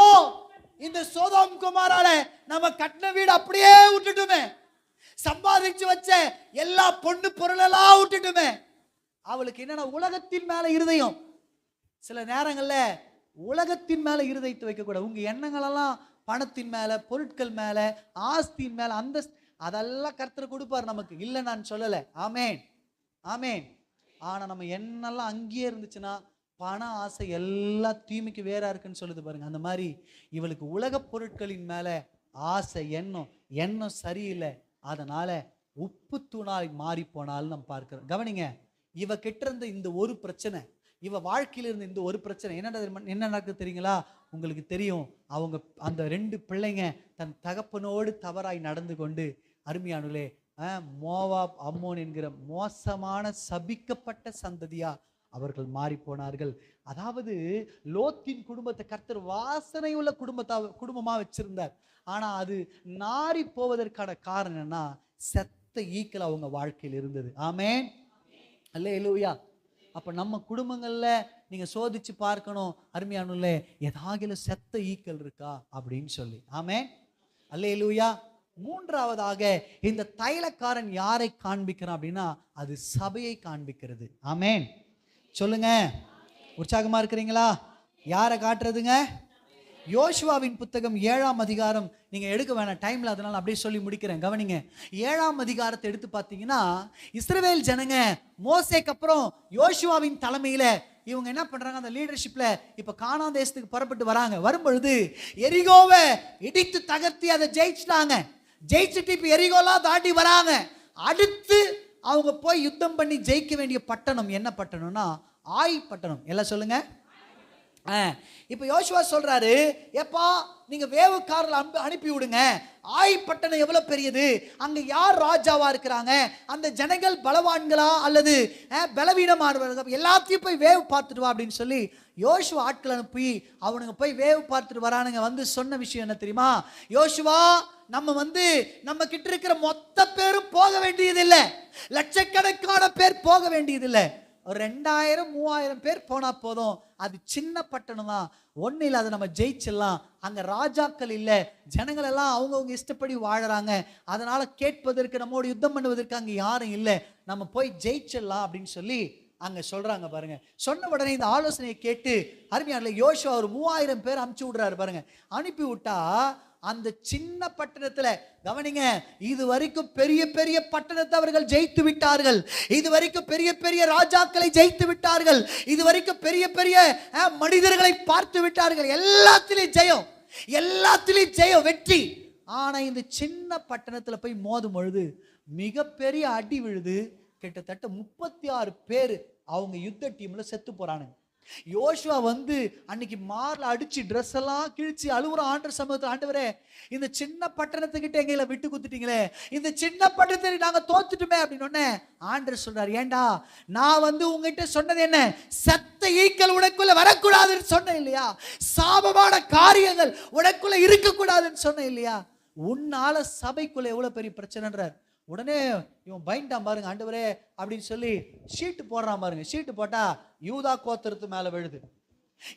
இந்த சோதோம் குமாரால நம்ம கட்டின வீடு அப்படியே விட்டுட்டுமே, சம்பாதிச்சு வச்ச எல்லா பொண்ணு பொருளெல்லாம் விட்டுட்டுமே. அவளுக்கு என்னன்னா உலகத்தின் மேல இருதயம். சில நேரங்கள்ல உலகத்தின் மேல இருதயத்தை வைக்க கூடாது. உங்க எண்ணங்கள் எல்லாம் பணத்தின் மேல, பொருட்கள் மேல, ஆஸ்தியின் மேல, அந்த அதெல்லாம் கர்த்தர் கொடுப்பார் நமக்கு, இல்லை நான் சொல்லல. ஆமேன் ஆமேன். ஆனா நம்ம எண்ணெல்லாம் அங்கேயே இருந்துச்சுன்னா பண ஆசை எல்லா தீமைக்கு வேற இருக்குன்னு சொல்லுது பாருங்க. அந்த மாதிரி இவளுக்கு உலக பொருட்களின் மேல ஆசை, எண்ணம் சரியில்லை. அதனால உப்பு தூணாய் மாறி போனாலும் நம்ம பார்க்கிறோம். கவனிங்க, இவ கிட்ட இருந்த இந்த ஒரு பிரச்சனை, இவ வாழ்க்கையில இருந்த இந்த ஒரு பிரச்சனை என்ன நடக்குது தெரியுங்களா? உங்களுக்கு தெரியும், அவங்க அந்த 2 பிள்ளைங்க தன் தகப்பனோடு தவறாய் நடந்து கொண்டு, அருமையானுலே, மோவாப் அம்மோன் என்கிற மோசமான சபிக்கப்பட்ட சந்ததியா அவர்கள் மாறி போனார்கள். அதாவது லோத்தின் குடும்பத்தை கர்த்தர் வாசனை உள்ள குடும்பமா வச்சிருந்தார். ஆனா அது நாரி போவதற்கான காரணம் என்னன்னா, செத்த ஈக்கள் அவங்க வாழ்க்கையில் இருந்தது. ஆமென் அல்லேலூயா. அப்ப நம்ம குடும்பங்கள்ல நீங்க சோதிச்சு பார்க்கணும், அருமையானுள்ளே, ஏதாகிலும் செத்த ஈக்கள் இருக்கா அப்படின்னு சொல்லி. ஆமென் அல்லேலூயா. மூன்றாவதாக இந்த தைலக்காரன் யாரை காண்பிக்கிறான் அப்படின்னா அது சபையை காண்பிக்கிறது. ஆமென் சொல்லுங்க. உற்சாகமா இருக்கிறீங்களா? யாரை காட்டுறதுங்க? யோசுவாவின் புத்தகம் 7ஆம் அதிகாரம். நீங்க எடுக்க வேணாம், டைம்ல, அதனால அப்படியே சொல்லி முடிக்கிறேன். கவனிங்க. 7ஆம் அதிகாரத்தை எடுத்து பார்த்தீங்கன்னா, இஸ்ரவேல் ஜனங்க மோசேக்கு அப்புறம் யோசுவாவின் தலைமையில இவங்க என்ன பண்றாங்க, அந்த லீடர்ஷிப்ல இப்ப கானான் தேசத்துக்கு புறப்பட்டு வராங்க. வரும்பொழுது எரிகோவை இடித்து தகர்த்தி அதை ஜெயிச்சிட்டாங்க. ஜெயிச்சுட்டு இப்ப எரிகோலாம் தாண்டி வராங்க. அடுத்து அவங்க போய் யுத்தம் பண்ணி ஜெயிக்க வேண்டிய பட்டணம் என்ன பட்டணம்னா ஆய் பட்டணம். எல்லாம் சொல்லுங்க. இப்ப யோசுவா சொல்றாரு, எப்பா நீங்க வேவுக்காரர்கள் அனுப்பி விடுங்க. ஆய் பட்டணம் எவ்வளவு பெரியது, அங்க யார் ராஜாவா இருக்கிறாங்க, அந்த ஜனங்கள் பலவான்களா அல்லது பலவீனமானவர்கள், எல்லாத்தையும் போய் வேவு பார்த்துட்டு வா அப்படின்னு சொல்லி யோசுவா ஆட்கள் அனுப்பி அவனுங்க போய் வேவு பார்த்துட்டு வரானுங்க. வந்து சொன்ன விஷயம் என்ன தெரியுமா? யோசுவா, நம்ம கிட்ட இருக்கிற மொத்த பேரும் போக வேண்டியதில்லை, லட்சக்கணக்கான பேர் போக வேண்டியதில்லை, ஒரு 2000 3000 பேர் போனா போதும். அது சின்ன பட்டணம் தான், ஒன்னும் இல்லை, அதை நம்ம ஜெயிச்சிடலாம். அங்க ராஜாக்கள் இல்லை, ஜனங்கள் எல்லாம் அவங்கவுங்க இஷ்டப்படி வாழறாங்க. அதனால கேட்பதற்கு, நம்மோடு யுத்தம் பண்ணுவதற்கு அங்க யாரும் இல்லை, நம்ம போய் ஜெயிச்சிடலாம் அப்படின்னு சொல்லி அங்க சொல்றாங்க பாருங்க. சொன்ன உடனே இந்த ஆலோசனையை கேட்டு அருமையான யோசுவா ஒரு 3000 பேர் அனுப்பிச்சு விடுறாரு பாருங்க. அனுப்பி விட்டா அந்த சின்ன பட்டணத்துல, கவனிங்க, இது வரைக்கும் பெரிய பெரிய பட்டணத்தை அவர்கள் ஜெயித்து விட்டார்கள், இது வரைக்கும் பெரிய பெரிய ராஜாக்களை ஜெயித்து விட்டார்கள், இது வரைக்கும் பெரிய பெரிய மனிதர்களை பார்த்து விட்டார்கள், எல்லாத்திலையும் ஜெயம், எல்லாத்திலையும் ஜெயம், வெற்றி. ஆனா இந்த சின்ன பட்டணத்துல போய் மோதும் பொழுது மிகப்பெரிய அடி விழுது. கிட்டத்தட்ட 36 பேர் அவங்க யுத்த டீம்ல செத்து போறானுங்க. யோசுவா அன்னைக்கு மார்ல அடிச்சு ட்ரெஸ் எல்லாம் கிழிச்சு அழுவுற ஆண்டவர் சமூகத்தில், ஆண்டவரே இந்த சின்ன பட்டணத்துக்கிட்ட எங்களை விட்டு குத்துட்டீங்களே, இந்த சின்ன பட்டணத்தை நாங்க தோத்துட்டுமே அப்படின்னு ஆண்டவர் சொல்றாரு, ஏண்டா நான் உங்ககிட்ட சொன்னது என்ன, செத்த ஈக்கள் உனக்குள்ள வரக்கூடாதுன்னு சொன்னேன் இல்லையா, சாபமான காரியங்கள் உனக்குள்ள இருக்கக்கூடாதுன்னு சொன்னேன் இல்லையா, உன்னால சபைக்குள்ள எவ்வளவு பெரிய பிரச்சனைன்றார். உடனே இவன் பயன்டான் பாருங்க, ஆண்டவரே அப்படின்னு சொல்லி ஷீட்டு போடுறான் பாருங்க. ஷீட்டு போட்டா யூதா கோத்திரத்து மேல விழுது.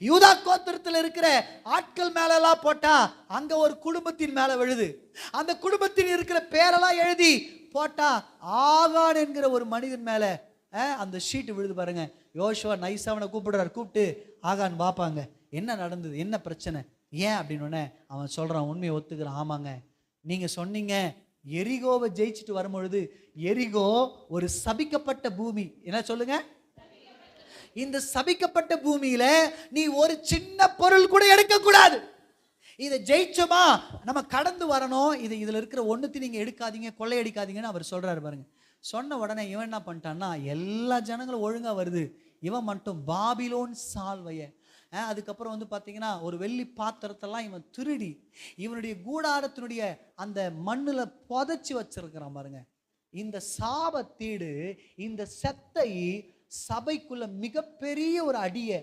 யூதா கோத்திரத்தில் இருக்கிற ஆட்கள் மேல எல்லாம் போட்டா அங்க ஒரு குடும்பத்தின் மேல விழுது. அந்த குடும்பத்தில் இருக்கிற பேரெல்லாம் எழுதி போட்டா ஆகான் என்கிற ஒரு மனிதன் மேல அந்த ஷீட்டு விழுது பாருங்க. யோசுவா நைஸா அவனை கூப்பிடுறாரு. கூப்பிட்டு ஆகான் பாப்பாங்க, என்ன நடந்தது, என்ன பிரச்சனை, ஏன் அப்படின்னு அவன் சொல்றான், உண்மையை ஒத்துக்கிறான். ஆமாங்க, நீங்க சொன்னீங்க எரிகோவை ஜெயிச்சுட்டு வரும்பொழுது, எரிகோ ஒரு சபிக்கப்பட்ட பூமி. என்ன சொல்லுங்க? இந்த சபிக்கப்பட்ட பூமியில நீ ஒரு சின்ன பொருள் கூட எடுக்க கூடாது. இதை ஜெயிச்சோமா நம்ம கடந்து வரணும், இதுல இருக்கிற ஒண்ணுத்தையும் நீங்க எடுக்காதீங்க, கொள்ளையடிக்காதீங்கன்னு அவர் சொல்றாரு பாருங்க. சொன்ன உடனே இவன் என்ன பண்ணிட்டான்னா, எல்லா ஜனங்களும் ஒழுங்கா வருது, இவன் மட்டும் பாபிலோன் சால்வைய, அதுக்கப்புறம் பார்த்தீங்கன்னா ஒரு வெள்ளி பாத்திரத்தெல்லாம் இவன் திருடி இவனுடைய கூடாரத்தினுடைய அந்த மண்ணுல புதைச்சி வச்சிருக்கிறான் பாருங்க. இந்த சாபத்தீடு, இந்த செத்தை சபைக்குள்ள மிகப்பெரிய ஒரு அடியை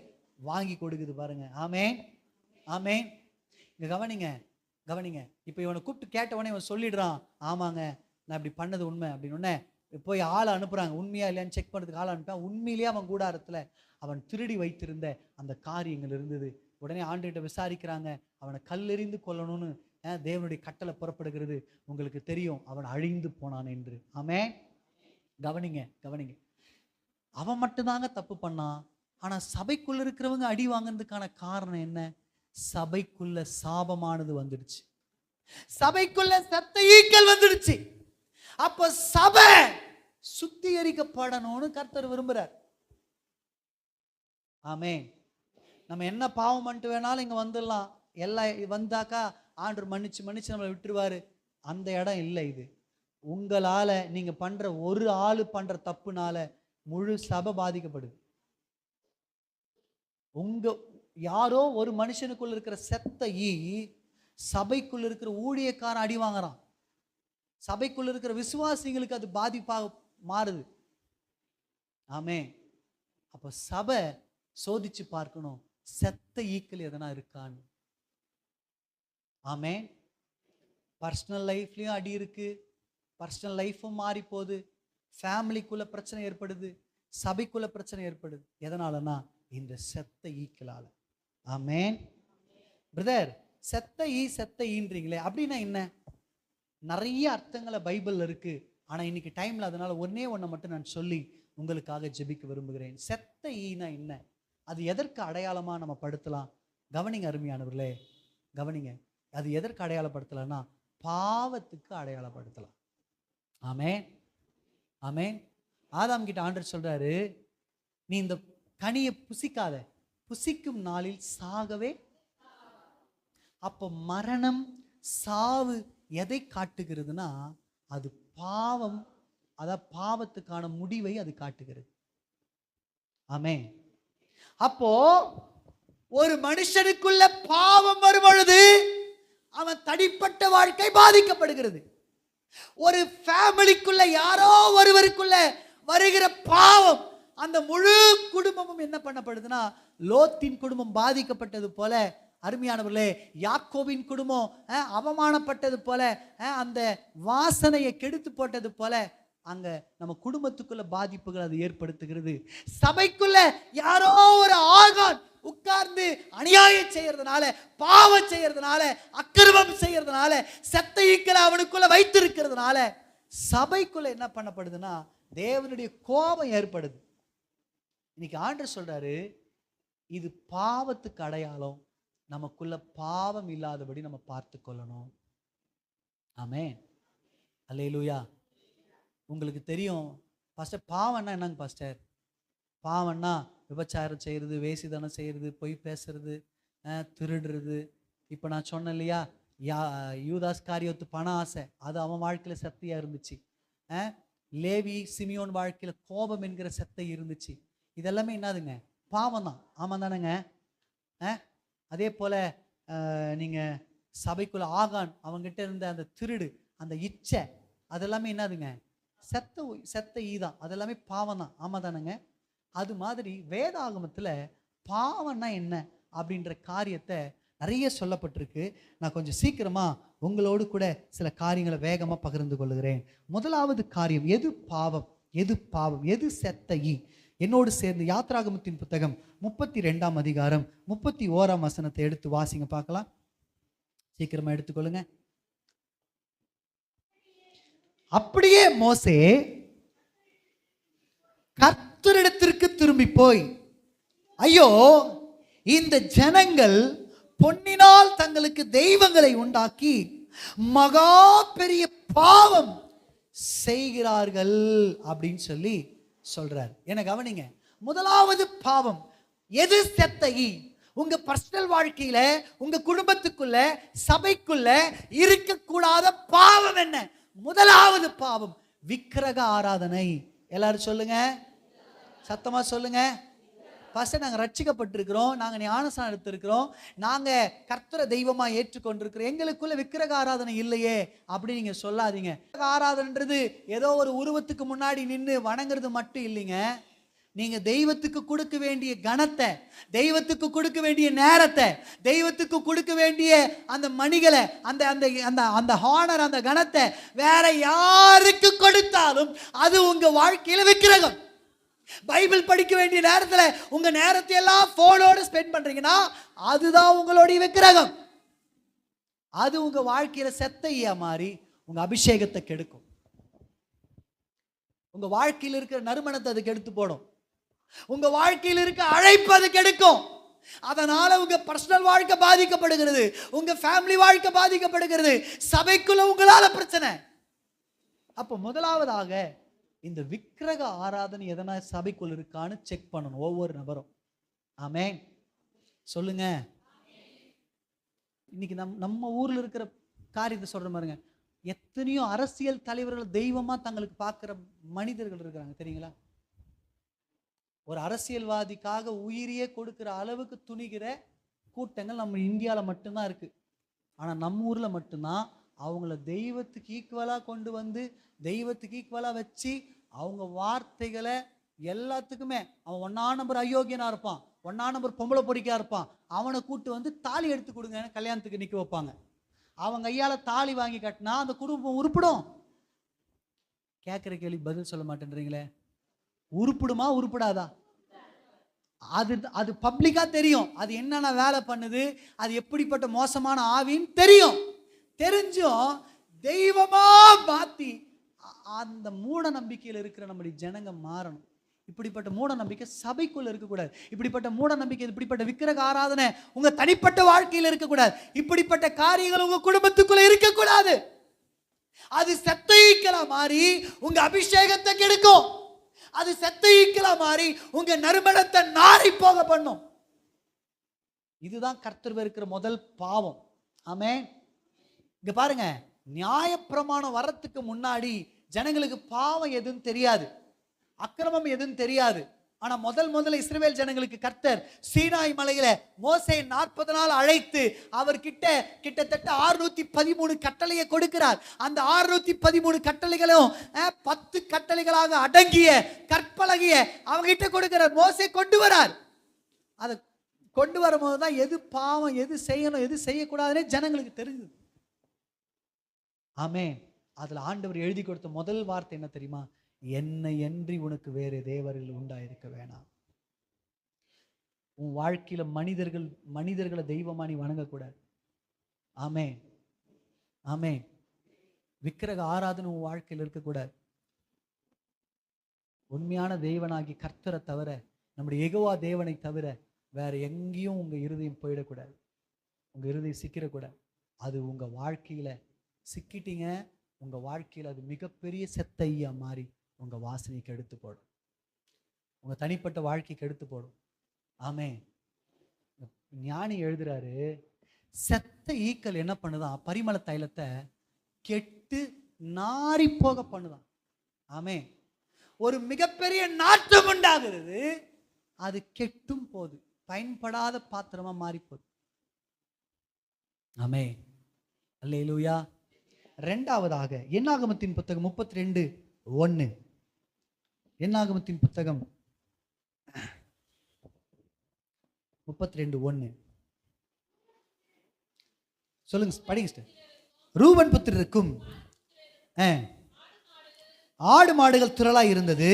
வாங்கி கொடுக்குது பாருங்க. ஆமென், ஆமென். இங்க கவனிங்க, கவனிங்க. இப்ப இவனை கூப்பிட்டு கேட்ட உடனே இவன் சொல்லிடுறான், ஆமாங்க நான் இப்படி பண்ணது உண்மை அப்படின்னு. போய் ஆளை அனுப்புறாங்க, உண்மையா இல்லையான்னு செக் பண்ணுறதுக்கு ஆளை அனுப்பான். உண்மையிலேயே அவன் கூடாரத்துல அவன் திருடி வைத்திருந்த அந்த காரியங்கள் இருந்தது. உடனே ஆண்டுகிட்ட விசாரிக்கிறாங்க, அவனை கல்லெறிந்து கொல்லணும்னு தேவனுடைய கட்டளை புறப்படுகிறது. உங்களுக்கு தெரியும் அவன் அழிந்து போனான் என்று. ஆமென். கவனிங்க, கவனிங்க. அவன் மட்டும்தாங்க தப்பு பண்ணான். ஆனா சபைக்குள்ள இருக்கிறவங்க அடி வாங்கினதுக்கான காரணம் என்ன? சபைக்குள்ள சாபமானது வந்துடுச்சு, சபைக்குள்ள செத்த ஈக்கள் வந்துடுச்சு. அப்ப சபை சுத்திகரிக்கப்படணும்னு கர்த்தர் விரும்புறார். ஆமென். நம்ம என்ன பாவம் பண்ணிட்டு வேணாலும் இங்க வந்துடலாம், எல்லாம் வந்தாக்கா ஆண்டவர் மன்னிச்சு மன்னிச்சு நம்மளை விட்டுருவாரு. அந்த இடம் இல்லை இது. உங்களால நீங்க பண்ற ஒரு ஆளு பண்ற தப்புனால முழு சபை பாதிக்கப்படுது. யாரோ ஒரு மனுஷனுக்குள்ள இருக்கிற செத்த ஈ சபைக்குள்ள இருக்கிற ஊழியக்காரன் அடி வாங்குறான், சபைக்குள்ள இருக்கிற விசுவாசிகளுக்கு அது பாதிப்பாக மாறுது. ஆமே. அப்ப சபை சோதிச்சு பார்க்கணும், செத்த ஈக்கள் எதனா இருக்கான்னு. ஆமே. பர்சனல் லைஃப்லயும் அடி இருக்கு, பர்சனல் லைஃபும் மாறி போகுது, ஃபேமிலிக்குள்ள பிரச்சனை ஏற்படுது, சபைக்குள்ள பிரச்சனை ஏற்படுது. எதனாலனா இந்த செத்த ஈக்களால. ஆமேன். பிரதர், செத்த ஈன்றீங்களே அப்படின்னா என்ன? நிறைய அர்த்தங்களை பைபிள் இருக்கு. ஆனா இன்னைக்கு டைம்ல அதனால ஒன்னே ஒன்றை மட்டும் நான் சொல்லி உங்களுக்காக ஜெபிக்க விரும்புகிறேன். செத்த ஈனா என்ன, அது எதற்கு அடையாளமா நம்ம படுத்தலாம்? கவனிங்க அருமையானவர்களே, கவனிங்க. அது எதற்கு அடையாளப்படுத்தலாம்னா பாவத்துக்கு அடையாளப்படுத்தலாம். ஆமென், ஆமென். ஆதாம் கிட்ட ஆண்டவர் சொல்றாரு, நீ இந்த கனியை புசிக்காத, புசிக்கும் நாளில் சாகவே. அப்போ மரணம், சாவு எதை காட்டுகிறதுனா அது பாவம், அதாவது பாவத்துக்கான முடிவை அது காட்டுகிறது. ஆமென். அப்போ ஒரு மனுஷனுக்குள்ள பாவம் வரும் பொழுது அவன் தனிப்பட்ட வாழ்க்கை பாதிக்கப்படுகிறது. ஒரு ஃபேமிலிக்குள்ள யாரோ ஒருவருக்குள்ள வருகிற பாவம் அந்த முழு குடும்பமும் என்ன பண்ணப்படுதுன்னா, லோத்தின் குடும்பம் பாதிக்கப்பட்டது போல, அருமையானவர்களே, யாக்கோபின் குடும்பம் அவமானப்பட்டது போல, அந்த வாசனையை கெடுத்து போட்டது போல அங்க நம்ம குடும்பத்துக்குள்ள பாதிப்புகள் அது ஏற்படுத்துகிறது. சபைக்குள்ள யாரோ ஒரு ஆகான் உட்கார்ந்து அநியாயம் செய்யறதுனால, பாவம் செய்யறதுனால, அக்கிரமம் செய்யறதுனால, செத்த ஈக்களை அவனுக்குள்ள வைத்திருக்கிறதுனால சபைக்குள்ள என்ன பண்ணப்படுதுன்னா தேவனுடைய கோபம் ஏற்படுது. இன்னைக்கு ஆண்டவர் சொல்றாரு, இது பாவத்துக்கு அடையாளம். நமக்குள்ள பாவம் இல்லாதபடி நம்ம பார்த்து கொள்ளணும். ஆமென், அல்லேலூயா. உங்களுக்கு தெரியும் பாஸ்டர், பாவம்னா என்னங்க பாஸ்டர்? பாவம்னா விபச்சாரம் செய்கிறது, வேசிதனம் செய்கிறது, பொய் பேசுறது, திருடுறது. இப்போ நான் சொன்னேன் இல்லையா, யூதாஸ் காரியோத்து பண ஆசை, அது அவன் வாழ்க்கையில் சக்தியாக இருந்துச்சு. லேவி சிமியோன் வாழ்க்கையில் கோபம் என்கிற சத்தை இருந்துச்சு. இதெல்லாமே என்னதுங்க? பாவம் தான். ஆமாம் தானேங்க? அதே போல் நீங்கள் சபைக்குள்ள ஆகான் அவங்ககிட்ட இருந்த அந்த திருடு, அந்த இச்சை, அதெல்லாமே என்னதுங்க? செத்த ஈதான். அதெல்லாமே பாவம் தான். ஆமாம் தானேங்க? அது மாதிரி வேதாகமத்தில் பாவம்னா என்ன அப்படின்ற காரியத்தை நிறைய சொல்லப்பட்டிருக்கு. நான் கொஞ்சம் சீக்கிரமாக உங்களோடு கூட சில காரியங்களை வேகமாக பகிர்ந்து கொள்கிறேன். முதலாவது காரியம், எது பாவம், எது பாவம், எது செத்த ஈ? என்னோடு சேர்ந்து யாத்ராகமத்தின் புத்தகம் 32ஆம் அதிகாரம் 31ஆம் வசனத்தை எடுத்து வாசிங்க பார்க்கலாம். சீக்கிரமா எடுத்துக்கொள்ளுங்க. அப்படியே மோசே கர்த்தரிடத்திற்கு திரும்பி போய், ஐயோ, இந்த ஜனங்கள் பொன்னினால் தங்களுக்கு தெய்வங்களை உண்டாக்கி மகா பெரிய பாவம் செய்கிறார்கள் அப்படின்னு சொல்லி சொல்றார். என்ன கவனிங்க, முதலாவது பாவம் எது? செத்த ஈ. உங்க பர்சனல் வாழ்க்கையில, உங்க குடும்பத்துக்குள்ள, சபைக்குள்ள இருக்கக்கூடாத பாவம் என்ன? முதலாவது பாவம் விக்கிரக ஆராதனை. எல்லாரும் சொல்லுங்க, சத்தமா சொல்லுங்க. ஃபர்ஸ்ட் நாங்கள் ரட்சிக்கப்பட்டிருக்கிறோம், நாங்கள் ஞானஸ்நானம் எடுத்திருக்கிறோம், நாங்கள் கர்த்தரை தெய்வமா ஏற்றுக்கொண்டிருக்கிறோம், எங்களுக்குள்ள விக்கிரக ஆராதனை இல்லையே அப்படி நீங்க சொல்லாதீங்க. ஆராதனைன்றது ஏதோ ஒரு உருவத்துக்கு முன்னாடி நின்று வணங்குறது மட்டும் இல்லைங்க. நீங்க தெய்வத்துக்கு கொடுக்க வேண்டிய கணத்தை, தெய்வத்துக்கு கொடுக்க வேண்டிய நேரத்தை, தெய்வத்துக்கு கொடுக்க வேண்டிய அந்த மணிகளை, அந்த அந்த அந்த அந்த ஹானர், அந்த கணத்தை வேற யாருக்கு கொடுத்தாலும் அது உங்க வாழ்க்கையில விக்கிரகம். பைபிள் படிக்க வேண்டிய நேரத்தில் உங்க நேரத்தை எல்லாம் போனோட ஸ்பெண்ட் பண்றீங்கன்னா அதுதான் உங்களுடைய விக்கிரகம். அது உங்க வாழ்க்கையில செத்தையா மாறி உங்க அபிஷேகத்தை கெடுக்கும். உங்க வாழ்க்கையில் இருக்கிற நறுமணத்தை அது கெடுத்து போடும். உங்க வாழ்க்கையில் இருக்க அழைப்பு அது கெடுக்கும். அதனால உங்க பர்சனல் வாழ்க்கை பாதிக்கப்படுகிறது, உங்க ஃபேமிலி வாழ்க்கை பாதிக்கப்படுகிறது, சபைக்குள்ள உங்களால பிரச்சனை. அப்போ முதலாவதாக இந்த விக்கிரக ஆராதனை எதனா சபைக்குள் இருக்கான்னு செக் பண்ணணும் ஒவ்வொரு நபரும். ஆமென், சொல்லுங்க. இன்னைக்கு நம்ம ஊர்ல இருக்கிற காரியத்தை சொல்ற மாதிரிங்க, எத்தனையோ அரசியல் தலைவர்கள் தெய்வமா தங்களுக்கு பார்க்கிற மனிதர்கள் இருக்கிறாங்க தெரியுங்களா? ஒரு அரசியல்வாதிக்காக உயிரியே கொடுக்கிற அளவுக்கு துணிகிற கூட்டங்கள் நம்ம இந்தியாவில் மட்டும்தான் இருக்கு. ஆனா நம்ம ஊர்ல மட்டும்தான் அவங்கள தெய்வத்துக்கு ஈக்குவலா கொண்டு வந்து, தெய்வத்துக்கு ஈக்குவலா வச்சு, அவங்க வார்த்தைகளை எல்லாத்துக்குமே, அவன் 1ஆம் நம்பர் அயோக்கியனா இருப்பான், 1ஆம் நம்பர் பொம்பளை பொடிக்கா இருப்பான், அவனை கூட்டு வந்து தாலி எடுத்து கொடுங்க கல்யாணத்துக்கு நிக்க வைப்பாங்க. அவங்க கையால தாலி வாங்கி கட்டினா அந்த குடும்பம் உருப்பிடும். கேட்கிற கேள்வி பதில் சொல்ல மாட்டேன்றீங்களே. உருப்பிடுமா உருப்பிடாதா? அது பப்ளிக்கா தெரியும், அது என்னென்ன வேலை பண்ணுது, அது எப்படிப்பட்ட மோசமான ஆவின்னு தெரியும். தெரிஞ்சும் தெய்வமா மாத்தி அந்த மூட நம்பிக்கையில் இருக்கிற நம்முடைய ஜனங்க மாறணும். இப்படிப்பட்ட மூட நம்பிக்கை சபைக்குள்ள இருக்கக்கூடாது. இப்படிப்பட்ட மூட நம்பிக்கை, இப்படிப்பட்ட விக்கிரக ஆராதனை உங்க தனிப்பட்ட வாழ்க்கையில் இருக்கக்கூடாது. இப்படிப்பட்ட காரியங்கள் உங்க குடும்பத்துக்குள்ள இருக்கக்கூடாது. அது செத்த ஈக்களா மாறி உங்க அபிஷேகத்தை கெடுக்கும். அது செத்த ஈக்களா மாறி உங்க நறுமணத்தை நாரி போக பண்ணும். இதுதான் கர்த்தர் இருக்கிற முதல் பாவம். ஆமென். இங்க பாருங்க, நியாயப்பிரமாணம் வரத்துக்கு முன்னாடி ஜனங்களுக்கு பாவம் எதுன்னு தெரியாது, அக்கிரமம் எதுன்னு தெரியாது. ஆனா முதல்ல இஸ்ரவேல் ஜனங்களுக்கு கர்த்தர் சீனாய் மலையில மோசே 40 நாள் அழைத்து அவர்கிட்ட கிட்டத்தட்ட 613 கட்டளையை கொடுக்கிறார். அந்த 613 கட்டளைகளும் 10 கட்டளைகளாக அடங்கிய கற்பலகிய அவங்க கிட்ட கொடுக்கிறார். மோசே கொண்டு வரார். அதை கொண்டு வரும்போது தான் எது பாவம், எது செய்யணும், எது செய்யக்கூடாதுன்னு ஜனங்களுக்கு தெரிஞ்சது. ஆமென். அதுல ஆண்டவர் எழுதி கொடுத்த முதல் வார்த்தை என்ன தெரியுமா? என்னை அன்றி உனக்கு வேறு தேவர்கள் உண்டாயிருக்க வேணாம். உன் வாழ்க்கையில மனிதர்களை தெய்வமா நீ வணங்கக்கூடாது. ஆமென், ஆமென். விக்கிரக ஆராதனை உன் வாழ்க்கையில் இருக்கக்கூடாது. உண்மையான தேவனாகி கர்த்தரை தவிர, நம்முடைய யெகோவா தேவனை தவிர வேற எங்கேயும் உங்க இருதயம் போயிடக்கூடாது. உங்க இருதயம் சிக்கிடக்கூடாது. அது உங்க வாழ்க்கையில சிக்கிட்டீங்க, உங்க வாழ்க்கையில் அது மிகப்பெரிய செத்தையா மாறி உங்க வாசனைக்கு எடுத்து போடும், உங்க தனிப்பட்ட வாழ்க்கைக்கு எடுத்து போடும். ஆமே. ஞானி எழுதுறாரு, செத்த ஈக்கள் என்ன பண்ணுதான்? பரிமள தைலத்தை கெட்டு நாரி போக பண்ணுதான். ஆமே. ஒரு மிகப்பெரிய நாட்டம் உண்டாகிறது, அது கெட்டும் போது பயன்படாத பாத்திரமா மாறி போகுது. ஆமே. அல்லேலூயா. இரண்டாவதாக என்னாகமத்தின் புத்தகம் 32:1. என்னாகமத்தின் புத்தகம் 32:1 சொல்லுங்க, படிங்க. ரூபன் புத்திரருக்கும் ஆடு மாடுகள் திரளாய் இருந்தது.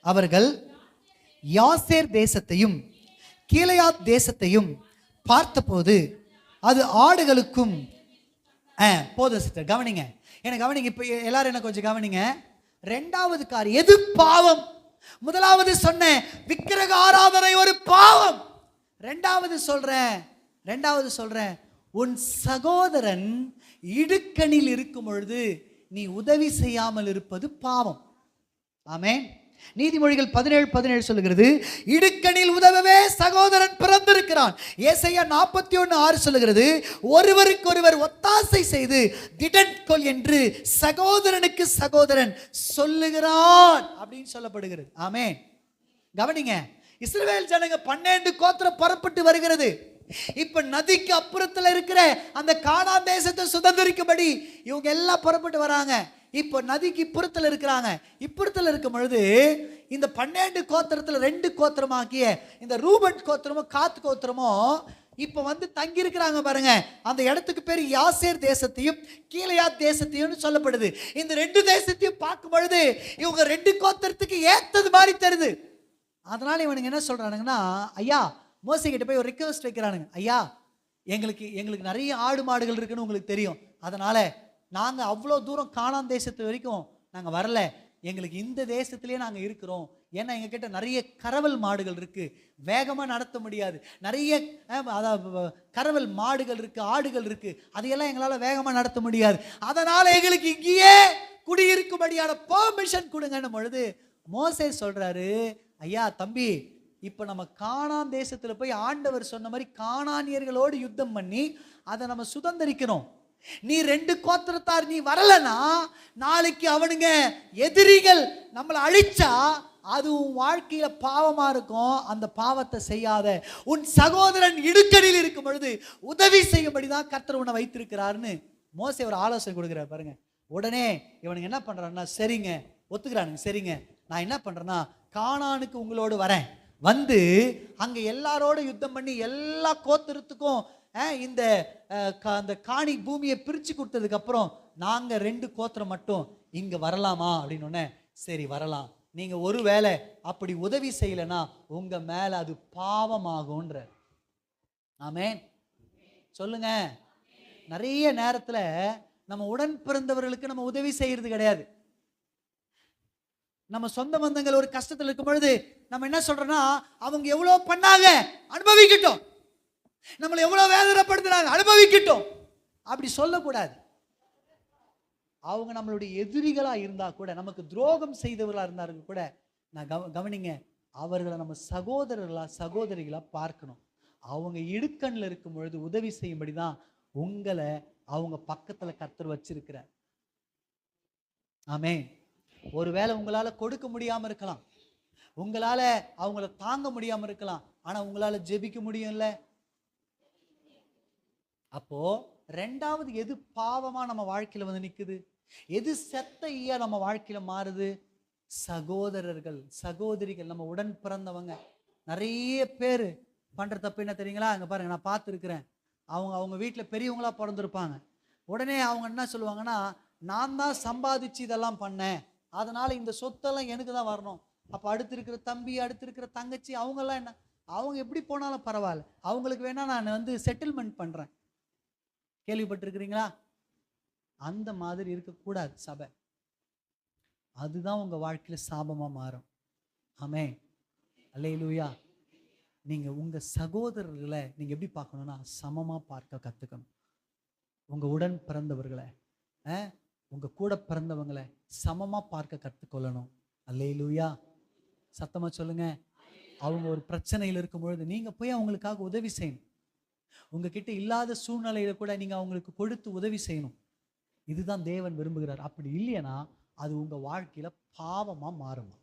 அவர்கள் யாசேர் தேசத்தையும் கீலேயாத் தேசத்தையும் பார்த்தபோது அது ஆடுகளுக்கும் போதும் சிஸ்டர், கவனிங்க, எனக்கு கவனிங்க. இப்போ எல்லாரும் என்ன கொஞ்சம் கவனிங்க. ரெண்டாவது காரியம் எது பாவம்? முதலாவது சொன்ன விக்கிரக ஆராதனை ஒரு பாவம். ரெண்டாவது சொல்றேன், உன் சகோதரன் இடுக்கணில் இருக்கும் பொழுது நீ உதவி செய்யாமல் இருப்பது பாவம். ஆமென். நீதிமொழிகள் 17:17 சொல்லுகிறது, இடுக்கணில் உதவவே சகோதரன் பிறந்திருக்கிறான். ஏசாயா 41:6 சொல்லுகிறது, ஒருவருக்கொருவர் ஒத்தாசை செய்து திடன் கொள் என்று சகோதரனுக்கு சகோதரன் சொல்லுகிறான் அப்படின்னு சொல்லப்படுகிறது. ஆமென். கவனிங்க, இஸ்ரவேல் ஜனங்க 12 கோத்திரம் புறப்பட்டு வருகிறது. இப்ப நதிக்கு அப்புறத்துல இருக்கிற அந்த கானான் தேசத்தை சுதந்திரிக்கும்படி இவங்க எல்லாம் புறப்பட்டு வராங்க. இப்போ நதிக்கு இப்புறத்தில் இருக்கிறாங்க. இப்புறத்தில் இருக்கும் பொழுது இந்த 12 கோத்திரத்தில் 2 கோத்திரமாக்கிய இந்த ரூபன் கோத்திரமும் காத் கோத்திரமும் இப்போ வந்து தங்கி இருக்கிறாங்க பாருங்க. அந்த இடத்துக்கு பேர் யாசேர் தேசத்தையும் கீலேயாத் தேசத்தையும் சொல்லப்படுது. இந்த 2 தேசத்தையும் பார்க்கும் பொழுது இவங்க 2 கோத்திரத்துக்கு ஏத்தது மாதிரி தருது. அதனால இவனுங்க என்ன சொல்றானுங்கன்னா, ஐயா மோசே கிட்ட போய் ஒரு ரிக்வெஸ்ட் வைக்கிறானுங்க. ஐயா, எங்களுக்கு நிறைய ஆடு மாடுகள் இருக்குன்னு உங்களுக்கு தெரியும். அதனால நாங்கள் அவ்வளோ தூரம் கானான் தேசத்து வரைக்கும் நாங்கள் வரல, எங்களுக்கு இந்த தேசத்துலேயே நாங்கள் இருக்கிறோம். ஏன்னா எங்ககிட்ட நிறைய கறவல் மாடுகள் இருக்குது, வேகமாக நடத்த முடியாது. நிறைய கறவல் மாடுகள் இருக்குது, ஆடுகள் இருக்குது, அதையெல்லாம் எங்களால் வேகமாக நடத்த முடியாது. அதனால் எங்களுக்கு இங்கேயே குடியிருக்கும்படியான பெர்மிஷன் கொடுங்கன்னும் பொழுது மோசே சொல்கிறாரு, ஐயா தம்பி, இப்போ நம்ம கானான் தேசத்தில் போய் ஆண்டவர் சொன்ன மாதிரி கானானியர்களோடு யுத்தம் பண்ணி அதை நம்ம சுதந்திரிக்கணும். நீ 2 கோத்திரத்தார் நீ வரலனா நாளைக்கு அவனுங்க எதிரிகள் நம்மளை அழிச்சா அது உன் வாழ்க்கையில பாவமா இருக்கும். அந்த பாவத்தை செய்யாத. உன் சகோதரன் இடுக்கணில் இருக்கும் பொழுது உதவி செய்யும்படிதான் கர்த்தர் உன்னை வைத்திருக்கிறார்னு மோசே ஒரு ஆலோசனை கொடுக்கிறார் பாருங்க. உடனே இவனுங்க என்ன பண்றான்னா, சரிங்க ஒத்துக்கிறானுங்க, சரிங்க நான் என்ன பண்றேன்னா கானானுக்கு உங்களோடு வரேன், வந்து அங்க எல்லாரோட யுத்தம் பண்ணி எல்லா கோத்திரத்துக்கும் இந்த காணி பூமியை பிரிச்சு கொடுத்ததுக்கு அப்புறம் நாங்க 2 கோத்திரம் மட்டும் இங்க வரலாமா அப்படின்னு. சரி வரலாம், நீங்க ஒருவேளை அப்படி உதவி செய்யலைன்னா உங்க மேல அது பாவமாகும்ன்ற. ஆமென் சொல்லுங்க. நிறைய நேரத்துல நம்ம உடன் பிறந்தவர்களுக்கு நம்ம உதவி செய்யறது கிடையாது. நம்ம சொந்த பந்தங்கள் ஒரு கஷ்டத்தில் இருக்கும் பொழுது நம்ம என்ன சொல்றோம்னா, அவங்க எவ்வளவு பண்ணாங்க அனுபவிக்கட்டும், நம்மளை எவ்வளவு வேதனைப்படுத்துறாங்க அனுபவிக்கட்டும், அப்படி சொல்லக்கூடாது. அவங்க நம்மளுடைய எதிரிகளா இருந்தா கூட, நமக்கு துரோகம் செய்தவர்களா இருந்தார்கள் கூட, நான் கவனிங்க, அவர்களை நம்ம சகோதரர்களா சகோதரிகளா பார்க்கணும். அவங்க இடுக்கண்ணில் இருக்கும் பொழுது உதவி செய்யும்படிதான் உங்களை அவங்க பக்கத்துல கர்த்தர் வச்சிருக்கிறார். ஆமென். ஒருவேளை உங்களால கொடுக்க முடியாம இருக்கலாம், உங்களால அவங்கள தாங்க முடியாம இருக்கலாம், ஆனா உங்களால ஜெபிக்க முடியும்ல. அப்போ ரெண்டாவது எது பாவமா நம்ம வாழ்க்கையில வந்து நிக்குது, எது செத்த ஈயா நம்ம வாழ்க்கையில மாறுது? சகோதரர்கள் சகோதரிகள், நம்ம உடன் பிறந்தவங்க. நிறைய பேர் பண்ற தப்பு என்ன தெரியுங்களா? அங்க பாருங்க, நான் பார்த்துருக்கிறேன். அவங்க வீட்டில் பெரியவங்களா பிறந்திருப்பாங்க. உடனே அவங்க என்ன சொல்லுவாங்கன்னா, நான் தான் சம்பாதிச்சு இதெல்லாம் பண்ணேன், அதனால இந்த சொத்தெல்லாம் எனக்கு தான் வரணும். அப்போ அடுத்து இருக்கிற தம்பி, அடுத்து இருக்கிற தங்கச்சி, அவங்கெல்லாம் என்ன, அவங்க எப்படி போனாலும் பரவாயில்ல, அவங்களுக்கு வேணா நான் வந்து செட்டில்மெண்ட் பண்றேன். கேள்விப்பட்டிருக்கிறீங்களா? அந்த மாதிரி இருக்கக்கூடாது சபை. அதுதான் உங்க வாழ்க்கையில சாபமா மாறும். ஆமென். அல்லேலூயா. நீங்க உங்க சகோதரர்களை நீங்க எப்படி பார்க்கணும்னா, சமமா பார்க்க கத்துக்கணும். உங்க உடன் பிறந்தவர்களை, உங்க கூட பிறந்தவங்களை சமமா பார்க்க கத்துக்கொள்ளணும். அல்லேலூயா. சத்தமா சொல்லுங்க. அவங்க ஒரு பிரச்சனையில் இருக்கும் பொழுது நீங்க போய் அவங்களுக்காக உதவி செய்யணும். உங்ககிட்ட இல்லாத சூழ்நிலையில கூட நீங்க அவங்களுக்கு கொடுத்து உதவி செய்யணும். இதுதான் தேவன் விரும்புகிறார். அப்படி இல்லையா அது உங்க வாழ்க்கையில பாவமா மாறுமா?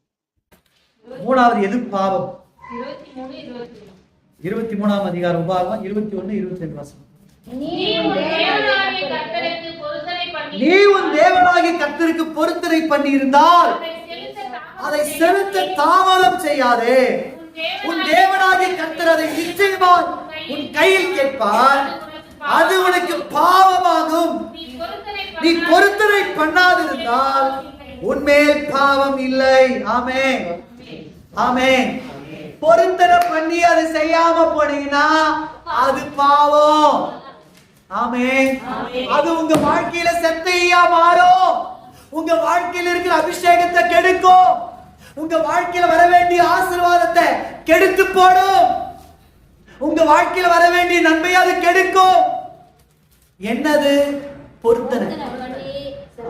மூணாவது எது பாவம்? 23ஆம் அதிகாரம் உபாகமம் 21-22 வசனம். நீ உன் தேவனாகிய கர்த்தருக்கு பொருத்தனை பண்ணி இருந்தால் அதை செலுத்த தாமதம் செய்யாதே. உன் தேவனாகிய கர்த்தர் அதை நிச்சயமாக உன் கையில் கேட்பார், அது உனக்கு பாவமாகும். நீ பொருத்தனை பண்ணாதிருந்தால் உன்மேல் பாவம் இல்லை. ஆமென். ஆமென். பொருத்தனை பண்ணி அதை செய்யாம போனீங்கன்னா அது பாவம். ஆமென். அது உங்க வாழ்க்கையில செத்தையா மாறும். உங்க வாழ்க்கையில இருக்கிற அபிஷேகத்தை கெடுக்கும். உங்க வாழ்க்கையில வர வேண்டிய ஆசீர்வாதத்தை கெடுத்து போடும். உங்க வாழ்க்கையில வர வேண்டிய நன்மையை அது கெடுக்கும். என்னது? பொருத்தனை.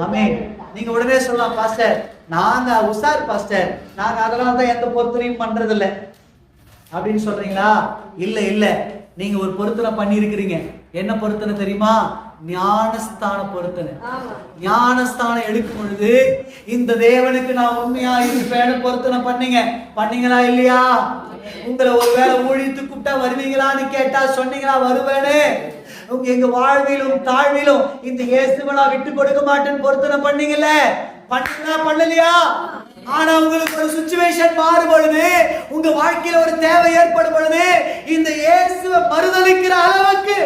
ஆமென். நீங்க உடனே சொல்லலாம், பாஸ்டர் நாங்க உசார் பாஸ்டர், நாங்க அதனால தான் எந்த பொருத்தனையும் பண்றது இல்லை அப்படின்னு சொல்றீங்களா? இல்ல இல்ல, நீங்க ஒரு பொருத்தனை பண்ணி இருக்கிறீங்க. என்ன பொருத்தனை தெரியுமா? ஞானஸ்தான பொருத்தனை. ஞானஸ்தானம் எடுக்கும் பொழுது இந்த தேவனுக்கு நான் உண்மையா இருப்பேன்னு பொருத்தனை பண்ணீங்களா இல்லையா? உங்களை ஒருவேளை ஊழித்து கூப்பிட்டா வருவீங்களான்னு கேட்டா சொன்னீங்களா வருவேன்னு? எங்க வாழ்விலும் தாழ்விலும் இந்த இயேசுவை நான் விட்டு கொடுக்க மாட்டேன்னு பொருத்தனை பண்ணீங்கல்ல? பண்ணலையா? ஆனா உங்களுக்கு ஒரு சிச்சுவேஷன் மாறும் பொழுது, உங்க வாழ்க்கையில ஒரு தேவை ஏற்படும் பொழுது, இந்த இயேசுவை மறுதலிக்கிற அளவுக்கு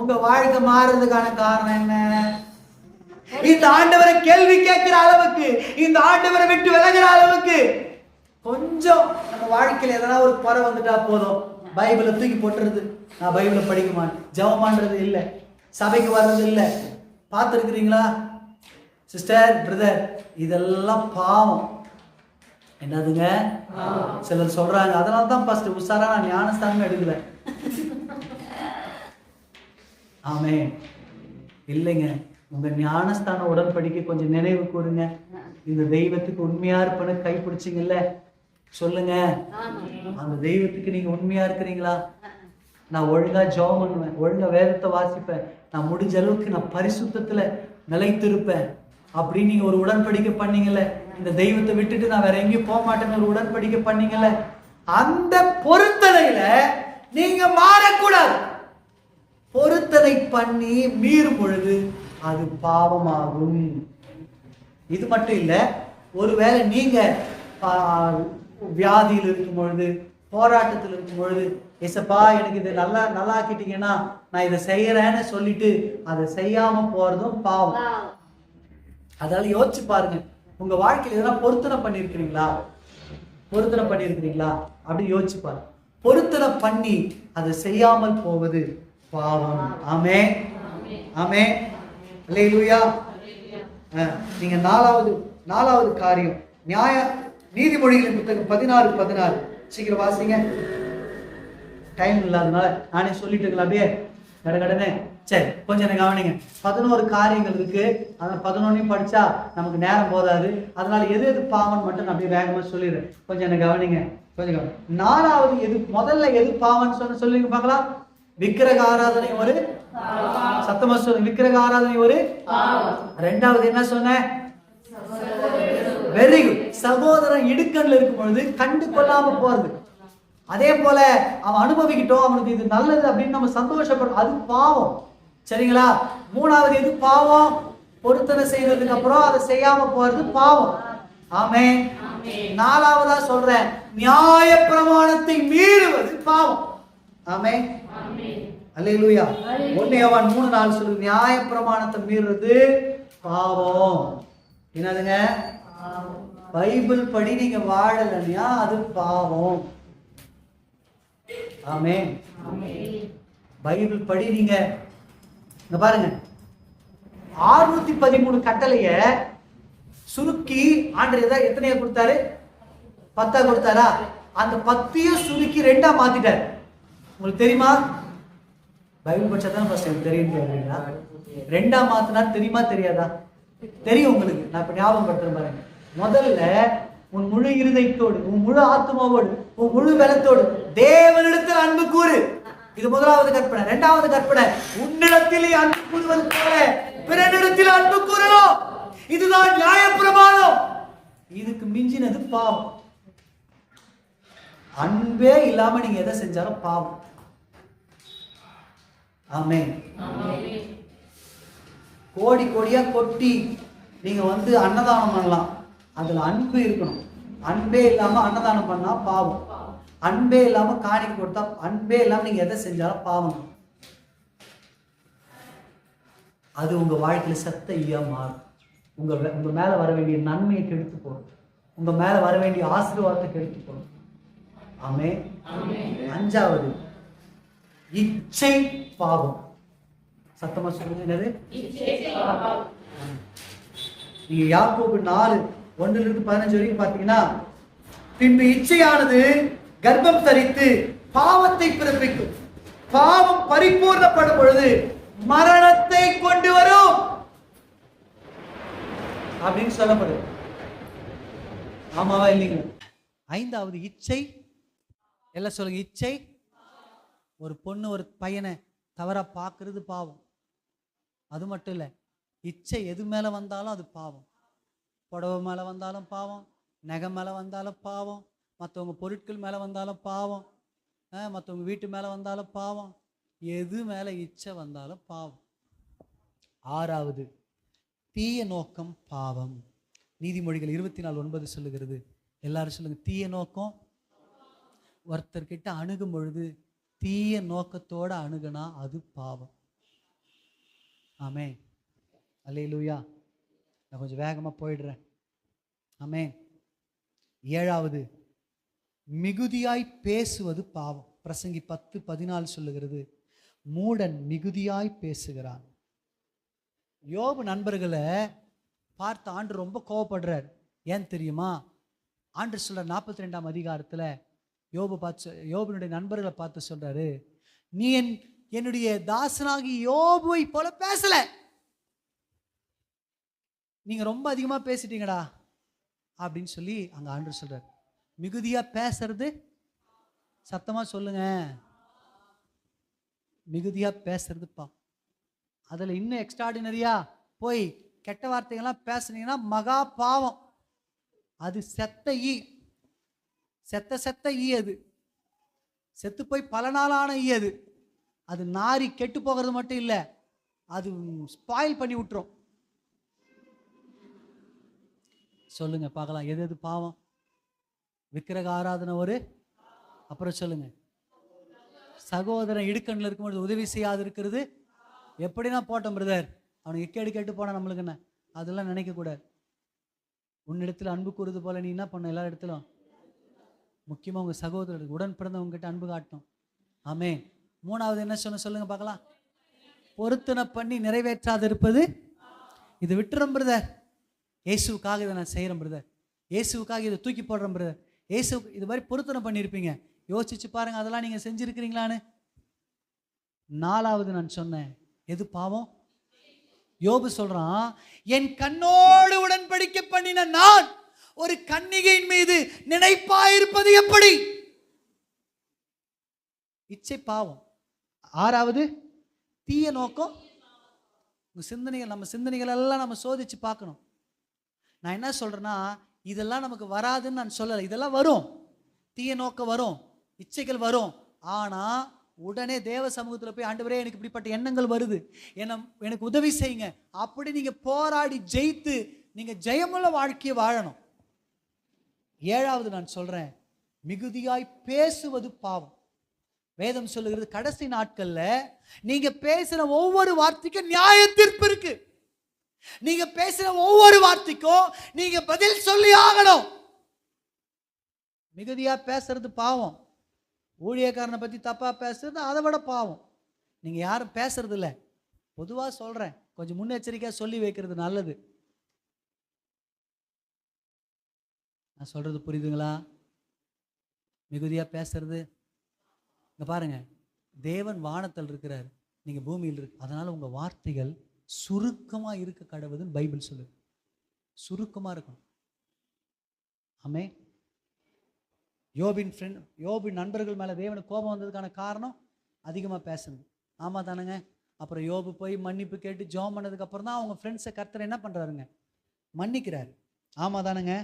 உங்க வாழ்க்கை மாறுறதுக்கான காரணம் என்ன? இந்த ஆண்டவரை கேள்வி கேட்கிற அளவுக்கு, இந்த ஆண்டவரை விட்டு விலகிற அளவுக்கு கொஞ்சம் நம்ம வாழ்க்கையில எதனா ஒரு குறை வந்துட்டா போதும், பைபிளை தூக்கி போட்டுறது, நான் பைபிளை படிக்க மாட்டேன், ஜெபம் பண்றது இல்லை, சபைக்கு வர்றது இல்லை. பார்த்துருக்கிறீங்களா சிஸ்டர், பிரதர்? இதெல்லாம் பாவம். என்னதுங்க? சிலர் சொல்றாங்க, அதனால தான் ஃபர்ஸ்ட் உஷாரா நான் ஞானஸ்தானமே எடுக்கல. ஆமென். இல்லைங்க, உங்க ஞானஸ்தான உடன்படிக்கை கொஞ்சம் நினைவு கூறுங்க. இந்த தெய்வத்துக்கு உண்மையா இருப்பேன்னு கை பிடிச்சிங்கல்ல, சொல்லுங்க. அந்த தெய்வத்துக்கு நீங்க உண்மையா இருக்கிறீங்களா? நான் ஒழுங்கா ஜெபம் பண்ணுவேன், ஒழுங்கா வேதத்தை வாசிப்பேன், நான் முடிஞ்ச அளவுக்கு நான் பரிசுத்தத்துல நிலைத்திருப்பேன் அப்படின்னு நீங்க ஒரு உடன்படிக்கை பண்ணீங்கல்ல, இந்த தெய்வத்தை விட்டுட்டு நான் வேற எங்கேயும் போக மாட்டேன்னு ஒரு உடன்படிக்கை பண்ணீங்கல்ல, அந்த பொருத்தனையில நீங்க மாறக்கூடாது. பொருத்தனை பண்ணி மீறும் பொழுது அது பாவமாகும். இது மட்டும் இல்ல, ஒருவேளை நீங்க வியாதியில் இருக்கும் பொழுது, போராட்டத்தில் இருக்கும் பொழுது, ஏசப்பா எனக்கு இதை நல்லா ஆக்கிட்டீங்கன்னா நான் இதை செய்யறேன்னு சொல்லிட்டு அதை செய்யாம போறதும் பாவம். அதனால யோசிச்சு பாருங்க, உங்க வாழ்க்கையில எதனா பொருத்தனை பண்ணிருக்கிறீங்களா? பொருத்தனை பண்ணிருக்கிறீங்களா அப்படி யோசிச்சு பாருங்க. பொருத்தனை பண்ணி அதை செய்யாமல் போவது பாவம். ஆமென். ஆமென். அல்லேலூயா. நீங்க நாலாவது காரியம் நீதிமொழிகளின் புத்தகம் 16:16 சீக்கிரம் வாசிங்க. டைம் இல்லாதனால நானே சொல்லிட்டு இருக்கலாம் அப்படியே கடகடனே. சரி, கொஞ்சம் கவனிங்க. 11 காரியங்கள் இருக்கு. அதனால 11 படிச்சா நமக்கு நேரம் போதாது. அதனால எது பாவம் மட்டும் நான் அப்படியே வேகமா சொல்லிடுறேன். கொஞ்சம் கவனிங்க. நாலாவது முதல்ல எது பாவம்னு சொல்லுங்க பார்க்கலாம். விக்கிரக ஆராதனை ஒரு சத்தமா சொல்லுங்க. விக்கிரக ஆராதனை ஒரு ரெண்டாவது என்ன சொன்ன? Very good. சகோதரன் இடுக்கண்ல இருக்கும் பொழுது கண்டு கொள்ளாம போறது. அதே போல அவன் அனுபவிக்கிட்டோம், அவனுக்கு இது நல்லது அப்படின்னு நம்ம சந்தோஷப்படுறோம், அது பாவம். சரிங்களா? மூணாவது எது பாவம்? பொருத்தனை செய்யறதுக்கு அப்புறம் அதை செய்யாம போறது பாவம். ஆமென். நாலாவதா சொல்றேன், நியாய பிரமாணத்தை மீறுவது பாவம். ஆமென். அல்லேலூயா. 1 யோவான் 3:4 சொல்லுது, நியாய பிரமாணத்தை மீறுறது பாவம். என்னதுங்க? பைபிள் படி நீங்க வாழலையா அது பாவம். ஆமென். பைபிள் படி நீங்க இங்க பாருங்க, 613 கட்டளைய சுருக்கி ஆண்டவர் எத்தனையா கொடுத்தாரு? 10 கொடுத்தாரா? அந்த 10 சுருக்கி 2 மாத்திட்டாரு. உங்களுக்கு தெரியுமா? பைபிள் படிச்சா தான் ஃபர்ஸ்ட் தெரியும் கேக்குறீங்களா? 2 மாத்தினா தெரியுமா தெரியாதா? தெரியும் உங்களுக்கு. நான் இப்ப ஞாபகப்படுத்துறேன் பாருங்க. முதல்ல உன் முழு இருதயத்தோடு, உன் முழு ஆத்மாவோடு, உன் முழு பலத்தோடு தேவனிடத்தில் அன்பு கூறு. இது முதலாவது கற்பனை. இரண்டாவது கற்பனை, உன்னிடத்திலே அன்பு கூறுவது போல பிறனிடத்தில் அன்பு கூறணும். இதுதான் நியாயப்பிரமாணம். இதுக்கு மிஞ்சினது பாவம். அன்பே இல்லாம நீங்க எதை செஞ்சாலும் பாவம். ஆமென். கோடி கோடியா கொட்டி நீங்க அன்னதானம் பண்ணலாம், அதுல அன்பு இருக்கணும். அன்பே இல்லாம அன்னதானம் பண்ணா பாவம். அன்பே இல்லாம காணிக்கை கொடுத்தா, அன்பே இல்லாம நீங்க எதை செஞ்சாலும் பாவம். அது உங்க வாழ்க்கையில செத்த ஈயா மாறும். உங்க மேல வர வேண்டிய நன்மையை கெடுத்து போடும். உங்க மேல வர வேண்டிய ஆசீர்வாதத்தை கெடுத்து போடும். ஆமென். அஞ்சாவது இச்சை பாவம். சத்தமா சொல்லுங்க, என்னது? நீங்க யாக்கோபு 4:1-15 வரைக்கும் பாத்தீங்கன்னா, பின்பு இச்சையானது கர்ப்பம் தரித்து பாவத்தை பிறப்பிக்கும், பாவம் பரிபூர்ணப்படும் பொழுது மரணத்தை கொண்டு வரும் அப்படின்னு சொல்லப்படுது. ஆமாவா இல்லைங்க? ஐந்தாவது இச்சை. எல்லாம் சொல்லுங்க, இச்சை. ஒரு பொண்ணு ஒரு பையனை தவறா பார்க்கறது பாவம். அது மட்டும் இல்லை, இச்சை எது மேலே வந்தாலும் அது பாவம். புடவை மேலே வந்தாலும் பாவம், நகை மேலே வந்தாலும் பாவம், மற்றவங்க பொருட்கள் மேலே வந்தாலும் பாவம், மற்றவங்க வீட்டு மேலே வந்தாலும் பாவம், எது மேலே இச்சை வந்தாலும் பாவம். ஆறாவது தீய நோக்கம் பாவம். நீதிமொழிகள் 24:9 சொல்லுகிறது. எல்லாரும் சொல்லுங்க, தீய நோக்கம். ஒருத்தர்கிட்ட அணுகும் பொழுது தீய நோக்கத்தோட அணுகுனா அது பாவம். ஆமென். அல்லேலூயா. நான் கொஞ்சம் வேகமா போயிடுறேன். ஆமென். ஏழாவது மிகுதியாய் பேசுவது பாவம். பிரசங்கி 10:14 சொல்லுகிறது, மூடன் மிகுதியாய் பேசுகிறான். யோபு நண்பர்களை பார்த்து ஆண்டு ரொம்ப கோவப்படுறார். ஏன் தெரியுமா? ஆண்டு சொல்ற 42ஆம் அதிகாரத்துல யோபுனுடைய நண்பர்களை பார்த்து சொல்றாரு, நீ என்னுடைய தாசனாகி யோபுவை போல பேசல, நீங்க ரொம்ப அதிகமா பேசிட்டீங்கடா அப்படின்னு சொல்லி அங்க ஆண்டவர் சொல்றாரு. மிகுதியா பேசுறது, சத்தமா சொல்லுங்க, மிகுதியா பேசுறது பாவம். அதுல இன்னும் எக்ஸ்ட்ராடினரியா போய் கெட்ட வார்த்தைகள்லாம் பேசுனீங்கன்னா மகா பாவம். அது செத்த ஈ, செத்த ஈ. அது செத்து போய் பல நாளான ஈ. அது நாரி கெட்டு போகிறது மட்டும் இல்லை, அது ஸ்பாயில் பண்ணி விட்டுரும். சொல்லுங்க பார்க்கலாம், எது பாவம்? விக்கிரக ஆராதனை ஒரு, அப்புறம் சொல்லுங்க, சகோதரன் இடுக்கண்ணில் இருக்கும்போது உதவி செய்யாது இருக்கிறது. எப்படின்னா போட்டோம் பிரதர், அவனுக்கு கேடு கேட்டு போனா நம்மளுக்கு என்ன? அதெல்லாம் நினைக்க கூடாது. உன்னிடத்துல அன்பு கூறுறது போல நீ என்ன பண்ண? எல்லா இடத்திலும் முக்கியமா உங்க சகோதரருக்கு, உடன் பிறந்தவங்க கிட்ட அன்பு காட்டணும். ஆமென். மூணாவது என்ன சொல்லுங்க பார்க்கலாம், பொருத்தனை பண்ணி நிறைவேற்றாது இருப்பது இதை விட்டுறேன் பிரதர், இயேசுவுக்காக இதை நான் செய்கிறேன் பிரதர், இயேசுவுக்காக இதை தூக்கி போடுறேன் பிரதர், இயேசுக்கு இது மாதிரி பொருத்தனை பண்ணியிருப்பீங்க. யோசிச்சு பாருங்க, அதெல்லாம் நீங்கள் செஞ்சுருக்கிறீங்களான்னு. 4வது நான் சொன்னேன், எது பாவம்? யோபு சொல்றான், என் கண்ணோடு உடன்படிக்கை பண்ணின நான் ஒரு கன்னிகையின் மீது நினைப்பாயிருப்பது எப்படி? இச்சை பாவம். 6வது தீய நோக்கம். சிந்தனைகள், நம்ம சிந்தனைகள் எல்லாம் நம்ம சோதிச்சு பார்க்கணும். நான் என்ன சொல்றேன்னா, இதெல்லாம் நமக்கு வராதுன்னு நான் சொல்லலை, இதெல்லாம் வரும், தீய நோக்கம் வரும், இச்சைகள் வரும். ஆனா உடனே தேவ சமூகத்தில் போய், ஆண்டவரே எனக்கு இப்படிப்பட்ட எண்ணங்கள் வருது, எனக்கு உதவி செய்யுங்க, அப்படி நீங்க போராடி ஜெயித்து நீங்க ஜெயமுள்ள வாழ்க்கையை வாழணும். 7வது நான் சொல்றேன், மிகுதியாய் பேசுவது பாவம். வேதம் சொல்லுகிறது, கடைசி நாட்கள்ல நீங்க பேசின ஒவ்வொரு வார்த்தைக்கும் நியாய தீர்ப்பு இருக்கு. நீங்க பேசின ஒவ்வொரு வார்த்தைக்கும் நீங்க பதில் சொல்லி ஆகணும். மிகுதியா பேசுறது பாவம். ஊழியக்காரனை பத்தி தப்பா பேசுறது அதை விட பாவம். நீங்க யாரும் பேசுறது இல்லை, பொதுவா சொல்றேன், கொஞ்சம் முன்னெச்சரிக்கையா சொல்லி வைக்கிறது நல்லது. நான் சொல்றது புரியுதுங்களா? மிகுதியா பேசுறது, இங்க பாருங்க, தேவன் வானத்தில் இருக்கிறார், நீங்க பூமியில் இருக்கு, அதனால உங்க வார்த்தைகள் சுருக்கமா இருக்க கடவுதுன்னு பைபிள் சொல்லுது. சுருக்கமா இருக்கணும். ஆமே. யோபின் நண்பர்கள் மேல தேவனுக்கு கோபம் வந்ததுக்கான காரணம் அதிகமா பேசுறது. ஆமா தானுங்க. அப்புறம் யோபு போய் மன்னிப்பு கேட்டு ஜெபம் பண்ணதுக்கு அப்புறம் தான் அவங்க ஃப்ரெண்ட்ஸை கர்த்தர் என்ன பண்றாருங்க, மன்னிக்கிறாரு. ஆமா தானுங்க.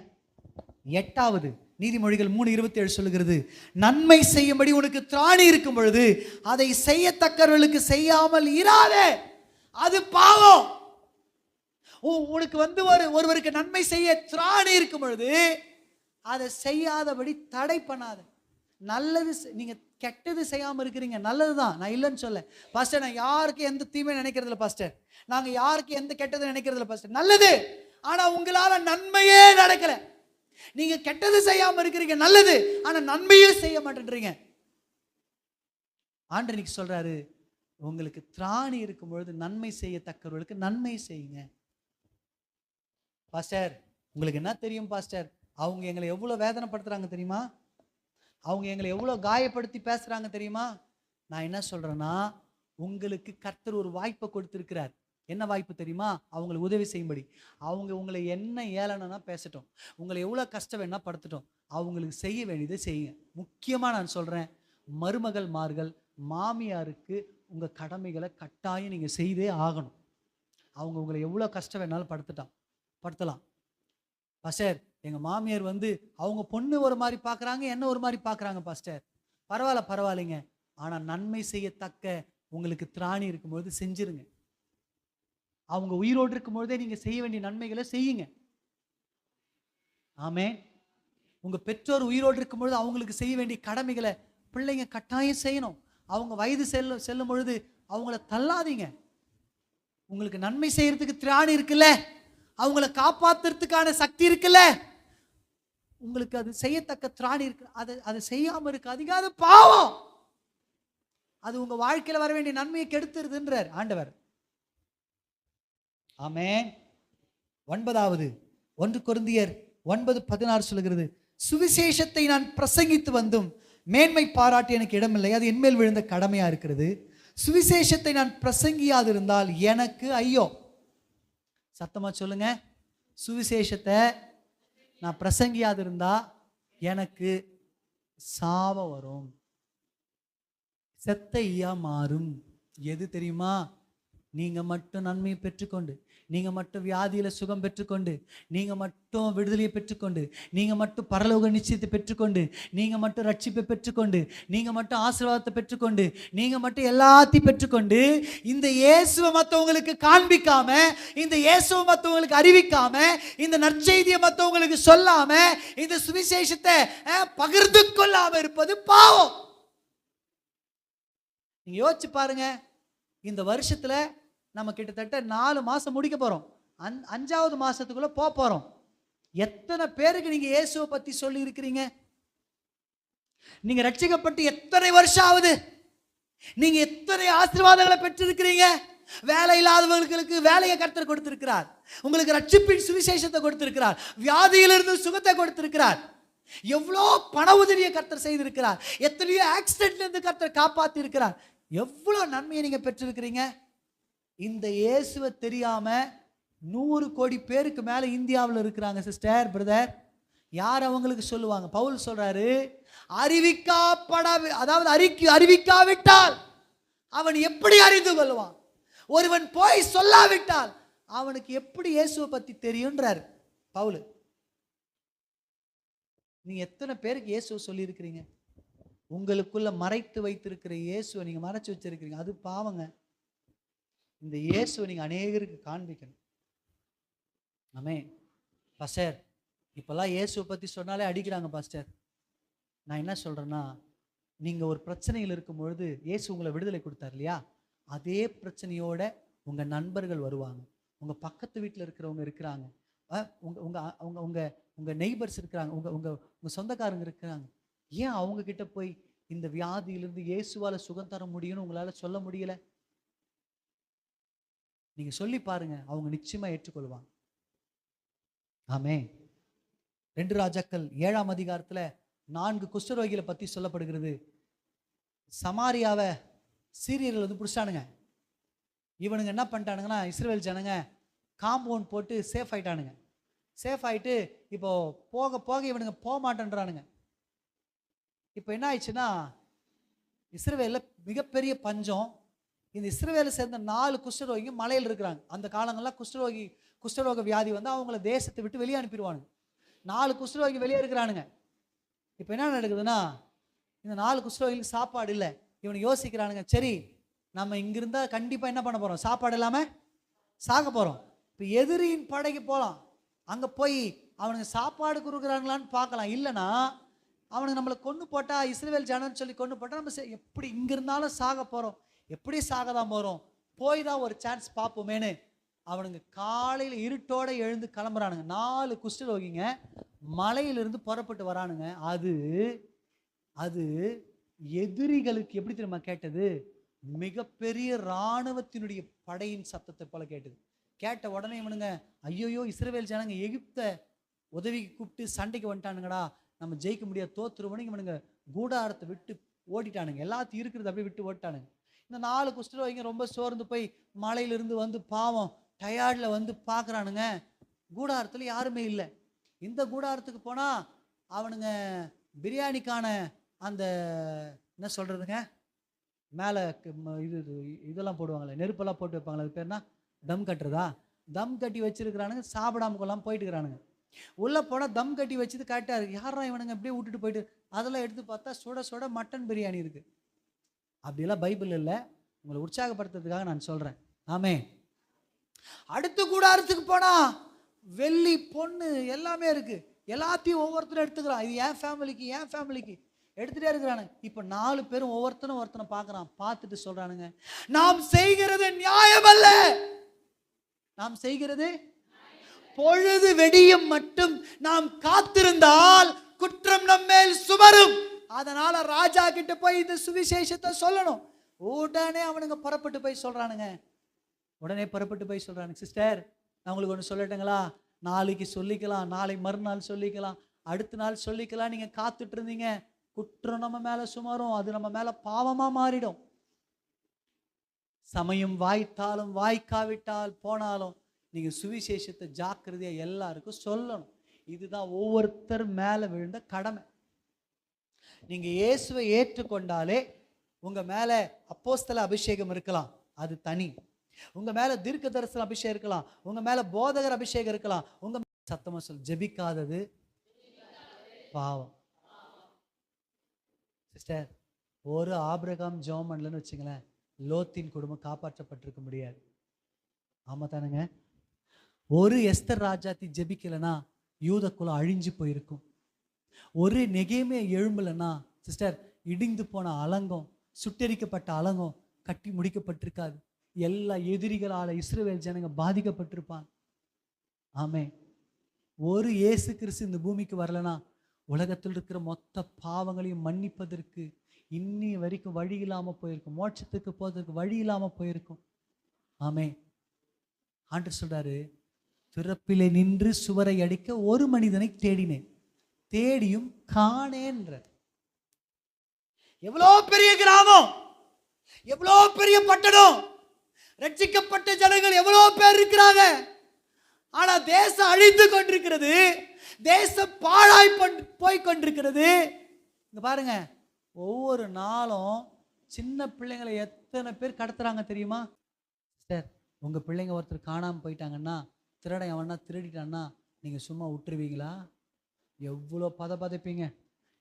8வது நீதிமொழிகள் 3:27 சொல்லுகிறது, நன்மை செய்யும்படி உனக்கு திராணி இருக்கும் பொழுது அதை செய்யத்தக்கவர்களுக்கு செய்யாமல் இராதே, அது பாவம். உனக்கு ஒருவருக்கு நன்மை செய்ய திராணி இருக்கும் பொழுது அதை செய்யாதபடி தடை பண்ணாத. நல்லது, நீங்க கெட்டது செய்யாம இருக்கிறீங்க, நல்லதுதான், நான் இல்லைன்னு சொல்ல பாஸ்டர். நான் யாருக்கு எந்த தீமை நினைக்கிறது இல்லை பாஸ்டர், நாங்க யாருக்கு எந்த கெட்டது நினைக்கிறது இல்லை பாஸ்டர், நல்லது. ஆனா உங்களால நன்மையே நடக்கல. நீங்க கெட்டது செய்யாம இருக்கிறீங்க, நல்லது, ஆனா நன்மையே செய்ய மாட்டேன்றீங்க. ஆண்டவருக்கு சொல்றாரு, உங்களுக்கு திராணி இருக்கும் பொழுது நன்மை செய்யத்தக்கவர்களுக்கு நன்மை செய்யுங்க. பாஸ்டர் உங்களுக்கு என்ன தெரியும் பாஸ்டர், அவங்க எங்களை எவ்வளவு வேதனைப்படுத்துறாங்க தெரியுமா, அவங்க எங்களை எவ்வளவு காயப்படுத்தி பேசுறாங்க தெரியுமா. நான் என்ன சொல்றேன்னா, உங்களுக்கு கர்த்தர் ஒரு வாய்ப்பை கொடுத்திருக்கிறார். என்ன வாய்ப்பு தெரியுமா? அவங்களுக்கு உதவி செய்யும்படி. அவங்க உங்களை என்ன ஏளனம்னா பேசட்டும், உங்களை எவ்வளோ கஷ்டம் வேணா படுத்தட்டும், அவங்களுக்கு செய்ய வேண்டியதை செய்யுங்க. முக்கியமாக நான் சொல்கிறேன், மருமகள்மார்கள் மாமியாருக்கு உங்கள் கடமைகளை கட்டாயம் நீங்கள் செய்தே ஆகணும். அவங்க உங்களை எவ்வளோ கஷ்டம் வேணாலும் படுத்தலாம். பாஸ்டர் எங்கள் மாமியார் அவங்க பொண்ணு ஒரு மாதிரி பார்க்குறாங்க, என்ன ஒரு மாதிரி பார்க்குறாங்க பாஸ்டர், பரவாயில்லைங்க, ஆனால் நன்மை செய்யத்தக்க உங்களுக்கு திராணி இருக்கும்போது செஞ்சிருங்க. அவங்க உயிரோடு இருக்கும்பொழுதே நீங்க செய்ய வேண்டிய நன்மைகளை செய்யுங்க. ஆமே. உங்க பெற்றோர் உயிரோடு இருக்கும்பொழுது அவங்களுக்கு செய்ய வேண்டிய கடமைகளை பிள்ளைங்க கட்டாயம் செய்யணும். அவங்க வயது செல்லும் பொழுது அவங்கள தள்ளாதீங்க. உங்களுக்கு நன்மை செய்யறதுக்கு திராணி இருக்குல்ல, அவங்கள காப்பாத்துறதுக்கான சக்தி இருக்குல்ல, உங்களுக்கு அது செய்யத்தக்க திராணி இருக்கு, அதை செய்யாம இருக்காதீங்க, அது பாவம். அது உங்க வாழ்க்கையில வர வேண்டிய நன்மையை கெடுத்துருதுன்றார் ஆண்டவர். ஆமென். 9வது 1 கொரிந்தியர் 9:16 சொல்லுகிறது, சுவிசேஷத்தை நான் பிரசங்கித்து வந்தும் மேன்மை பாராட்டி எனக்கு இடமில்லை, அது என்மேல் விழுந்த கடமையா இருக்கிறது. சுவிசேஷத்தை நான் பிரசங்கியாதிருந்தால் எனக்கு ஐயோ. சத்தமா சொல்லுங்க, சுவிசேஷத்தை நான் பிரசங்கியாதிருந்தா எனக்கு சாபம் வரும், செத்த ஈயா மாறும். எது தெரியுமா? நீங்க மட்டும் நன்மையை பெற்றுக்கொண்டு, நீங்க மட்டும் வியாதியில சுகம் பெற்றுக்கொண்டு, நீங்க மட்டும் விடுதலையை பெற்றுக்கொண்டு, நீங்க மட்டும் பரலோக நிச்சயத்தை பெற்றுக்கொண்டு, நீங்க மட்டும் ரட்சிப்பை பெற்றுக்கொண்டு, நீங்க மட்டும் ஆசீர்வாதத்தை பெற்றுக்கொண்டு, நீங்க மட்டும் எல்லாத்தையும் பெற்றுக்கொண்டு இந்த இயேசுவை மற்றவங்களுக்கு காண்பிக்காம, இந்த இயேசுவை மற்றவங்களுக்கு அறிவிக்காம, இந்த நற்செய்தியை மற்றவங்களுக்கு சொல்லாம, இந்த சுவிசேஷத்தை பகிர்ந்து கொள்ளாம இருப்பது பாவம். நீங்க யோசிச்சு பாருங்க, இந்த வருஷத்துல நம்ம கிட்டத்தட்ட 4 மாசம் முடிக்க போறோம், 5வது மாசத்துக்குள்ள போறோம். எத்தனை பேருக்கு நீங்க இயேசுவை பத்தி சொல்லி இருக்கிறீங்க? நீங்க ரட்சிக்கப்பட்டு எத்தனை வருஷம் ஆகுது? நீங்க எத்தனை ஆசீர்வாதங்களை பெற்றிருக்கிறீங்க? வேலை இல்லாதவர்களுக்கு வேலையை கர்த்தர் கொடுத்திருக்கிறார். உங்களுக்கு ரட்சிப்பின் சுவிசேஷத்தை கொடுத்திருக்கிறார். வியாதியிலிருந்து சுகத்தை கொடுத்திருக்கிறார். எவ்வளோ பண உதவியை கர்த்தர் செய்திருக்கிறார். எத்தனையோ ஆக்சிடென்ட்ல இருந்து கர்த்தர் காப்பாத்தி இருக்கிறார். எவ்வளோ நன்மையை நீங்க பெற்றிருக்கிறீங்க. இந்த இயேசுவை தெரியாம 100 கோடி பேருக்கு மேல இந்தியாவில் இருக்கிறாங்க சிஸ்டர், பிரதர். யார் அவங்களுக்கு சொல்லுவாங்க? பவுல் சொல்றாரு, அறிவிக்காவிட்டால் அவன் எப்படி அறிந்து கொள்வான்? ஒருவன் போய் சொல்லாவிட்டால் அவனுக்கு எப்படி இயேசுவை பத்தி தெரியும்ன்றார் பவுல். நீங்க எத்தனை பேருக்கு இயேசுவை சொல்லி இருக்கிறீங்க? உங்களுக்குள்ள மறைத்து வைத்திருக்கிற இயேசுவை நீங்க மறைச்சு வச்சிருக்கிறீங்க, அது பாவங்க. இந்த இயேசுவை நீங்க அநேகருக்கு காண்பிக்கணும். ஆமே பாஸ்டர், இப்பெல்லாம் இயேசுவை பத்தி சொன்னாலே அடிக்கிறாங்க பாஸ்டர். நான் என்ன சொல்றேன்னா, நீங்க ஒரு பிரச்சனையில் இருக்கும் பொழுது இயேசு உங்களை விடுதலை கொடுத்தார் இல்லையா? அதே பிரச்சனையோட உங்க நண்பர்கள் வருவாங்க, உங்க பக்கத்து வீட்டில் இருக்கிறவங்க இருக்கிறாங்க, உங்க உங்க உங்க உங்க உங்க நெய்பர்ஸ் இருக்கிறாங்க, உங்க உங்க உங்க சொந்தக்காரங்க இருக்கிறாங்க. ஏன் அவங்க கிட்ட போய் இந்த வியாதியிலிருந்து இயேசுவால சுகம் தர முடியும்னு உங்களால சொல்ல முடியல? நீங்க சொல்லி பாருங்க, அவங்க நிச்சயமா ஏற்றுக்கொள்வாங்க. ஆமே. 2 ராஜாக்கள் 7ஆம் அதிகாரத்துல 4 குஷ்டரோகிகளை பத்தி சொல்லப்படுகிறது. சமாரியாவை சீரியர்கள் வந்து பிடிச்சானுங்க. இவனுங்க என்ன பண்ணிட்டானுங்கன்னா, இஸ்ரவேல் ஜனங்க காம்பவுண்ட் போட்டு சேஃப் ஆயிட்டானுங்க. சேஃப் ஆயிட்டு இப்போ போக போக இவனுங்க போக மாட்டேன்றானுங்க. இப்போ என்ன ஆயிடுச்சுன்னா, இஸ்ரவேல்ல மிகப்பெரிய பஞ்சம். இந்த இஸ்ரவேலை சேர்ந்த 4 குஷ்டரோகி மலையில் இருக்கிறாங்க. அந்த காலங்கள்லாம் குஷ்டரோக வியாதி வந்து அவங்கள தேசத்தை விட்டு வெளியே அனுப்பிடுவானுங்க. 4 குஷ்டரோகி வெளியே இருக்கிறானுங்க. இப்போ என்ன நடக்குதுன்னா, இந்த 4 குஷ்டரோகிகளுக்கு சாப்பாடு இல்லை. இவனுக்கு யோசிக்கிறானுங்க, சரி நம்ம இங்கிருந்தா கண்டிப்பாக என்ன பண்ண போகிறோம்? சாப்பாடு இல்லாமல் சாக போகிறோம். இப்போ எதிரியின் படைக்கு போகலாம், அங்கே போய் அவனுங்க சாப்பாடு கொடுக்குறாங்களான்னு பார்க்கலாம். இல்லைன்னா அவனுக்கு நம்மளை கொண்டு போட்டால், இஸ்ரவேல் ஜனன்னு சொல்லி கொண்டு போட்டால் நம்ம எப்படி இங்கே இருந்தாலும் சாக போகிறோம், எப்படி சாக தான் போகிறோம், போய் தான் ஒரு சான்ஸ் பார்ப்போமேனு அவனுங்க காலையில் இருட்டோடு எழுந்து கிளம்புறானுங்க. 4 குஷ்டரோகிங்க மலையிலிருந்து புறப்பட்டு வரானுங்க. அது எதிரிகளுக்கு எப்படி தெரியுமா கேட்டது? மிகப்பெரிய இராணுவத்தினுடைய படையின் சத்தத்தை போல கேட்டது. கேட்ட உடனே இவனுங்க, ஐயோயோ இஸ்ரவேல் ஜனங்க எகிப்த உதவிக்கு கூப்பிட்டு சண்டைக்கு வந்துட்டானுங்கடா, நம்ம ஜெயிக்க முடியாது, தோத்துருவோன்னு இவனுங்க கூடாரத்தை விட்டு ஓடிட்டானுங்க. எல்லாத்தையும் இருக்கிறது அப்படியே விட்டு ஓடிட்டானுங்க. இந்த 4 குஷ்டரோகிங்க ரொம்ப சோர்ந்து போய் மலையிலிருந்து வந்து பாவம் டயர்டில் வந்து பார்க்குறானுங்க, கூடாரத்தில் யாருமே இல்லை. இந்த கூடாரத்துக்கு போனால் அவனுங்க பிரியாணிக்கான அந்த என்ன சொல்கிறதுங்க, மேலே இதெல்லாம் போடுவாங்களே, நெருப்பெல்லாம் போட்டு வைப்பாங்களே, அது பேர்னா தம் கட்டுறதா? தம் கட்டி வச்சிருக்கிறானுங்க. சாப்பிடாம கொள்ளாமல் போயிட்டு இருக்கிறானுங்க. உள்ளே போனால் தம் கட்டி வச்சுட்டு காட்டாரு, யாரா இவனுங்க அப்படியே விட்டுட்டு போயிட்டு. அதெல்லாம் எடுத்து பார்த்தா சுட சுட மட்டன் பிரியாணி இருக்குது. அப்படியெல்லாம் பைபிள் இல்லை, உங்களை உற்சாகப்படுத்துறதுக்காக நான் சொல்கிறேன். ஆமே. அடுத்த கூடாரத்துக்கு போனா வெள்ளி பொண்ணு எல்லாமே இருக்கு, எல்லாத்தையும் ஒவ்வொருத்தரும் எடுத்துக்கிறான். இது என் ஃபேமிலிக்கு எடுத்துட்டே இருக்கிறானுங்க. இப்ப 4 பேரும் ஒருத்தனை பார்க்கறான். பார்த்துட்டு சொல்றானுங்க, நாம் செய்கிறது நியாயம் அல்ல, நாம் செய்கிறது பொழுது வெடியும் மட்டும் நாம் காத்திருந்தால் குற்றம் நம்மேல் சுமரும். அதனால ராஜா கிட்ட போய் இந்த சுவிசேஷத்தை சொல்லணும். உடனே அவனுங்க புறப்பட்டு போய் சொல்றானுங்க. சிஸ்டர், நான் உங்களுக்கு ஒன்று சொல்லட்டுங்களா? நாளைக்கு சொல்லிக்கலாம், நாளை மறுநாள் சொல்லிக்கலாம், அடுத்த நாள் சொல்லிக்கலாம். நீங்க காத்துட்டு இருந்தீங்க, குற்றம் நம்ம மேல சுமரும், அது நம்ம மேல பாவமா மாறிடும். சமயம் வாய்த்தாலும் வாய்க்காவிட்டால் போனாலும் நீங்க சுவிசேஷத்தை ஜாக்கிரதையா எல்லாருக்கும் சொல்லணும். இதுதான் ஒவ்வொருத்தர் மேல விழுந்த கடமை. நீங்க இயேசுவை ஏற்றுக்கொண்டாலே உங்க மேல அப்போஸ்தல அபிஷேகம் இருக்கலாம், அது தனி. உங்க மேல தீர்க்க தரிசன அபிஷேகம் இருக்கலாம், உங்க மேல போதகர் அபிஷேகம் இருக்கலாம். உங்க சத்தமா சொல், ஜெபிக்காதது பாவம். சிஸ்டர், ஒரு ஆபிரகாம் ஜெபம் பண்ணலன்னு வச்சுங்களேன், லோத்தின் குடும்பம் காப்பாற்றப்பட்டிருக்க முடியாது. ஆமா தானுங்க? ஒரு எஸ்தர் ராஜாத்தி ஜெபிக்கலனா யூத குலம் அழிஞ்சு போயிருக்கும். ஒரு நெகேமியா எழும்பலன்னா சிஸ்டர், இடிந்து போன அலங்கம், சுட்டெரிக்கப்பட்ட அலங்கம் கட்டி முடிக்கப்பட்டிருக்காது. எல்லா எதிரிகளால இஸ்ரவேல் ஜனங்க பாதிக்கப்பட்டிருப்பாங்க. ஆமே. ஒரு இயேசு கிறிஸ்து இந்த பூமிக்கு வரலனா உலகத்தில் இருக்கிற மொத்த பாவங்களையும் மன்னிப்பதற்கு இன்னி வரைக்கும் வழி இல்லாம போயிருக்கும், மோட்சத்துக்கு போவதற்கு வழி இல்லாம போயிருக்கும். ஆமே. ஆண்டவர் சொல்றாரு, திறப்பிலே நின்று சுவரை அடிக்க ஒரு மனிதனை தேடினேன், தேடியும் காணேன்ற. எவ்வளோ பெரிய கிராமம், எவ்வளோ பெரிய பட்டணம், ரட்சிக்கப்பட்ட ஜனங்கள் எவ்வளோ பேர் இருக்கிறாங்க. ஆனா தேசம் அழிந்து கொண்டிருக்கிறது, தேசம் பாழாய் போய் கொண்டிருக்கிறது. இங்க பாருங்க, ஒவ்வொரு நாளும் சின்ன பிள்ளைங்களை எத்தனை பேர் கடத்துறாங்க தெரியுமா? சார், உங்க பிள்ளைங்க ஒருத்தர் காணாம போயிட்டாங்கன்னா, திருடன் எவனா திருடிட்டான்னா நீங்க சும்மா விட்டுருவீங்களா? எவ்வளோ பதப்பதைப்பீங்க.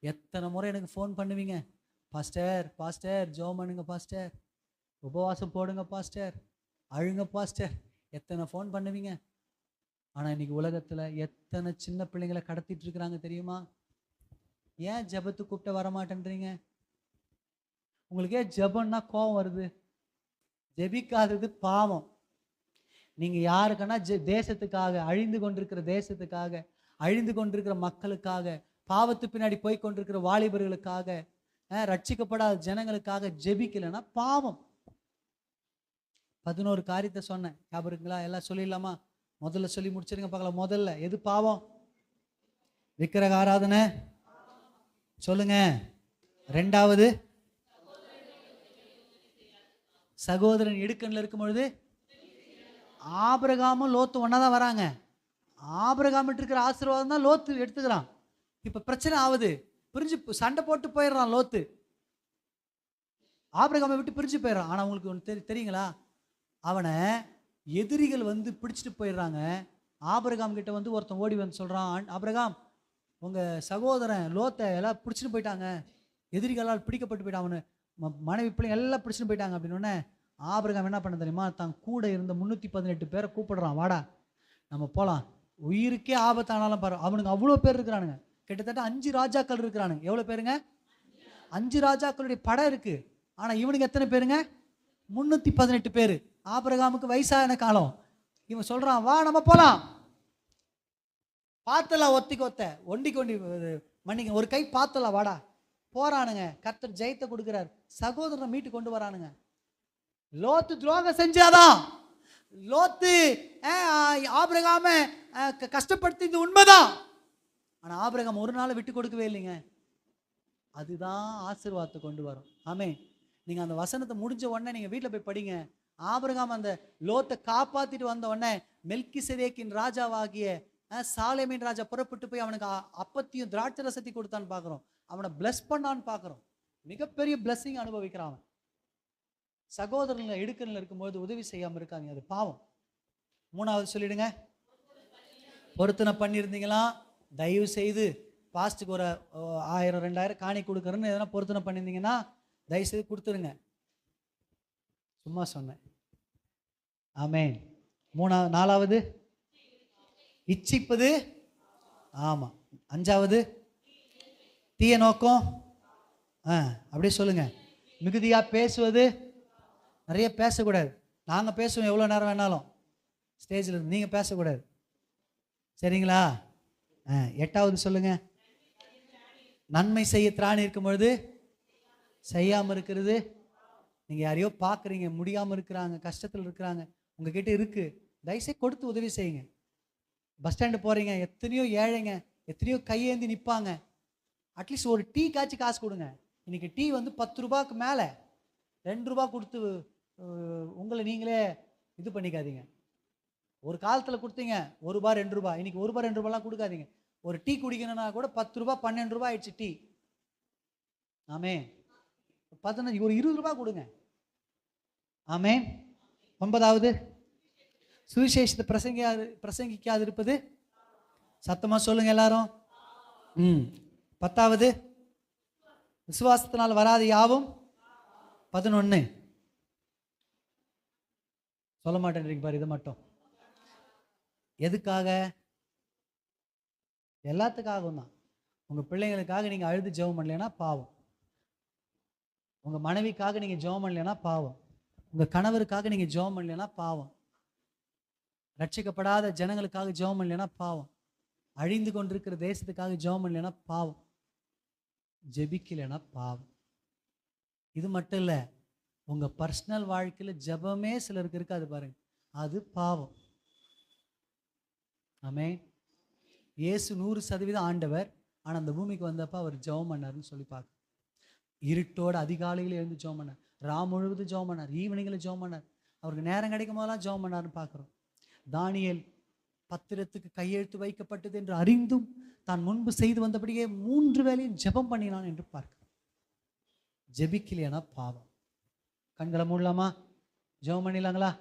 எத்தனை முறை எனக்கு ஃபோன் பண்ணுவீங்க, பாஸ்டர் பாஸ்டர் ஜெபம் பண்ணுங்க பாஸ்டர், உபவாசம் போடுங்க பாஸ்டர், அழுங்க பாஸ்டர், எத்தனை ஃபோன் பண்ணுவீங்க. ஆனால் இன்னைக்கு உலகத்தில் எத்தனை சின்ன பிள்ளைங்களை கடத்திட்டு இருக்கிறாங்க தெரியுமா? ஏன் ஜெபத்துக்கு கூப்பிட்ட வரமாட்டேன்றீங்க? உங்களுக்கு ஏன் ஜெபம்னா கோபம் வருது? ஜெபிக்காதது பாவம். நீங்கள் யாருக்குன்னா தேசத்துக்காக, அழிந்து கொண்டிருக்கிற தேசத்துக்காக, அழிந்து கொண்டிருக்கிற மக்களுக்காக, பாவத்து பின்னாடி போய் கொண்டிருக்கிற வாலிபர்களுக்காக, ரட்சிக்கப்படாத ஜனங்களுக்காக ஜெபிக்கலைன்னா பாவம். 11 காரியத்தை சொன்னேன், ஞாபகம் இருக்குங்களா? எல்லாம் சொல்லிடலாமா? முதல்ல சொல்லி முடிச்சிருங்க பார்க்கலாம். முதல்ல எது பாவம்? விக்கிரக ஆராதனை சொல்லுங்க. ரெண்டாவது, சகோதரன் இடுக்கண்ணில் இருக்கும் பொழுது ஆபிரகாமும் லோத்து ஒன்னாதான் வராங்க. ஆபிரகாம் இருக்கிற ஆசீர்வாதம் தான் லோத்து எடுத்துக்கிறான். இப்ப பிரச்சனை ஆகுது, பிரிஞ்சு சண்டை போட்டு போயிடுறான் லோத்து, ஆபிரகாமை விட்டு பிரிஞ்சு போயிடுறான். ஆனா உங்களுக்கு ஒன்று தெரியுங்களா? அவனை எதிரிகள் வந்து பிடிச்சிட்டு போயிடுறாங்க. ஆபிரகாம் கிட்ட வந்து ஒருத்தன் ஓடி வந்து சொல்றான், ஆபிரகாம் உங்க சகோதரன் லோத்தை எல்லாம் பிடிச்சிட்டு போயிட்டாங்க, எதிரிகளால் பிடிக்கப்பட்டு போயிட்டான், அவனு மனைவி பிள்ளைங்க எல்லாம் பிடிச்சிட்டு போயிட்டாங்க அப்படின்னு. ஆபிரகாம் என்ன பண்ண தெரியுமா? தான் கூட இருந்த 318 பேரை கூப்பிடுறான், வாடா நம்ம போகலாம், உயிருக்கே ஆபத்தானாலும் பாரு. அவனுக்கு அவ்வளோ பேர் இருக்கிறானுங்க, கிட்டத்தட்ட 5 ராஜாக்கள் இருக்கிறானுங்க. எவ்வளோ பேருங்க? 5 ராஜாக்களுடைய படம் இருக்கு. ஆனால் இவனுக்கு எத்தனை பேருங்க? 318 பேர். ஆபிரகாமுக்கு வயசான காலம். இவன் சொல்றான், வா நம்ம போலாம், பார்த்தலாம், ஒத்திக்கு ஒத்த ஒண்டிக்கு ஒண்டி மன்னிக்க ஒரு கை பார்த்தலாம், வாடா. போறானுங்க. கர்த்தர் ஜெயத்தை கொடுக்கிறார், சகோதரனை மீட்டு கொண்டு வரானுங்க. லோத்து துரோகம் செஞ்சாதான், லோத்து ஆபிரகாம கஷ்டப்படுத்தி உண்மைதான். ஆனா ஆபிரகாம் ஒரு நாள் விட்டு கொடுக்கவே இல்லைங்க. அதுதான் ஆசீர்வாதத்தை கொண்டு வரும். ஆமே. நீங்க அந்த வசனத்தை முடிஞ்ச உடனே நீங்க வீட்டில் போய் படிங்க. ஆபிரகாம் அந்த லோத்தை காப்பாத்திட்டு வந்த உடனே மெல்கிசேதேக்கின் ராஜாவாகிய சாலேமின் ராஜா புறப்பட்டு போய் அவனுக்கு அப்பத்தையும் திராட்சை ரசத்தையும் கொடுத்தான்னு பார்க்குறோம். அவனை பிளஸ் பண்ணான்னு பார்க்குறோம். மிகப்பெரிய பிளஸ்ஸிங் அனுபவிக்கிறான் அவன். சகோதரர்கள் இடுக்கணில் இருக்கும்போது உதவி செய்யாமல் இருக்காங்க, அது பாவம். மூணாவது சொல்லிடுங்க, பொருத்தனை பண்ணியிருந்தீங்களா தயவு செய்து பாஸ்ட்டுக்கு ஒரு 1000 2000 காணி கொடுக்குறேன்னு எதனா பொருத்தனை பண்ணியிருந்தீங்கன்னா தயவு செய்து கொடுத்துருங்க. சும்மா சொன்னேன். ஆமேன். நாலாவது இச்சிப்பது, ஆமா. 5வது தீய நோக்கம், அப்படியே சொல்லுங்க. மிகுதியா பேசுவது, நிறைய பேசக்கூடாது. நாங்க பேசுவோம் எவ்வளோ நேரம் வேணாலும் ஸ்டேஜில் இருந்து, நீங்க பேசக்கூடாது, சரிங்களா? 8வது சொல்லுங்க, நன்மை செய்ய திராணி இருக்கும் பொழுது செய்யாமல் இருக்கிறது. நீங்க யாரையோ பார்க்குறீங்க, முடியாமல் இருக்கிறாங்க, கஷ்டத்தில் இருக்கிறாங்க, உங்ககிட்ட இருக்கு, தயவுசெய்து கொடுத்து உதவி செய்யுங்க. பஸ் ஸ்டாண்டு போறீங்க, எத்தனையோ ஏழைங்க எத்தனையோ கையேந்தி நிற்பாங்க, அட்லீஸ்ட் ஒரு டீ காய்ச்சி காசு கொடுங்க. இன்னைக்கு டீ வந்து 10 ரூபாய்க்கு மேலே, 2 ரூபா கொடுத்து உங்களை நீங்களே இது பண்ணிக்காதீங்க. ஒரு காலத்தில் கொடுத்தீங்க 1 ரூபா 2 ரூபா, இன்னைக்கு 1 ரூபா 2 ரூபாலாம் கொடுக்காதீங்க. ஒரு டீ குடிக்கணும்னா கூட 10 ரூபா 12 ரூபா ஆயிடுச்சு டீ. ஆமே. 15 ஒரு 20 ரூபா கொடுங்க. ஆமே. 9வது சுவிசேஷத்தை பிரசங்கிக்காது இருப்பது, சத்தமா சொல்லுங்க எல்லாரும். 10வது விசுவாசத்தினால் வராது யாவும். 11 சொல்ல மாட்டேன்றீங்க பாரு, இது மட்டும் எதுக்காக? எல்லாத்துக்காகவும் தான். உங்க பிள்ளைங்களுக்காக நீங்க அழுது ஜெபம் பண்ணலைன்னா பாவம், உங்க மனைவிக்காக நீங்க ஜெபம் பண்ணலைன்னா பாவம், உங்க கணவருக்காக நீங்க ஜெபம் பண்ணலைன்னா பாவம், ரட்சிக்கப்படாத ஜனங்களுக்காக ஜெபம் பண்ணலைன்னா பாவம், அழிந்து கொண்டிருக்கிற தேசத்துக்காக ஜெபம் பண்ணலைன்னா பாவம், ஜெபிக்கலைன்னா பாவம். இது மட்டும் இல்லை, உங்கள் பர்சனல் வாழ்க்கையில் ஜெபமே சிலருக்கு இருக்காது பாருங்க, அது பாவம். ஆமே. இயேசு 100% ஆண்டவர். ஆனால் அந்த பூமிக்கு வந்தப்போ அவர் ஜெபம் பண்ணார்னு சொல்லி பார்க்க, இருட்டோட அதிகாலையில் எழுந்து ஜெபம் பண்ணார், முழுவதும் ஜெபம் பண்ணார், ஈவினிங்கில் ஜெபம் பண்ணார், அவருக்கு நேரம் கிடைக்கும் போதெல்லாம் ஜெபம் பண்ணார்னு பார்க்குறோம். தானியேல் பத்திரத்துக்கு கையெழுத்து வைக்கப்பட்டது என்று அறிந்தும் தான் முன்பு செய்து வந்தபடியே 3 வேளையும் ஜெபம் பண்ணினான் என்று பார்க்கிறோம். ஜெபிக்கலையானா பாவம். கண்களை மூடலாமா? ஜெபம் பண்ணிடலாங்களா?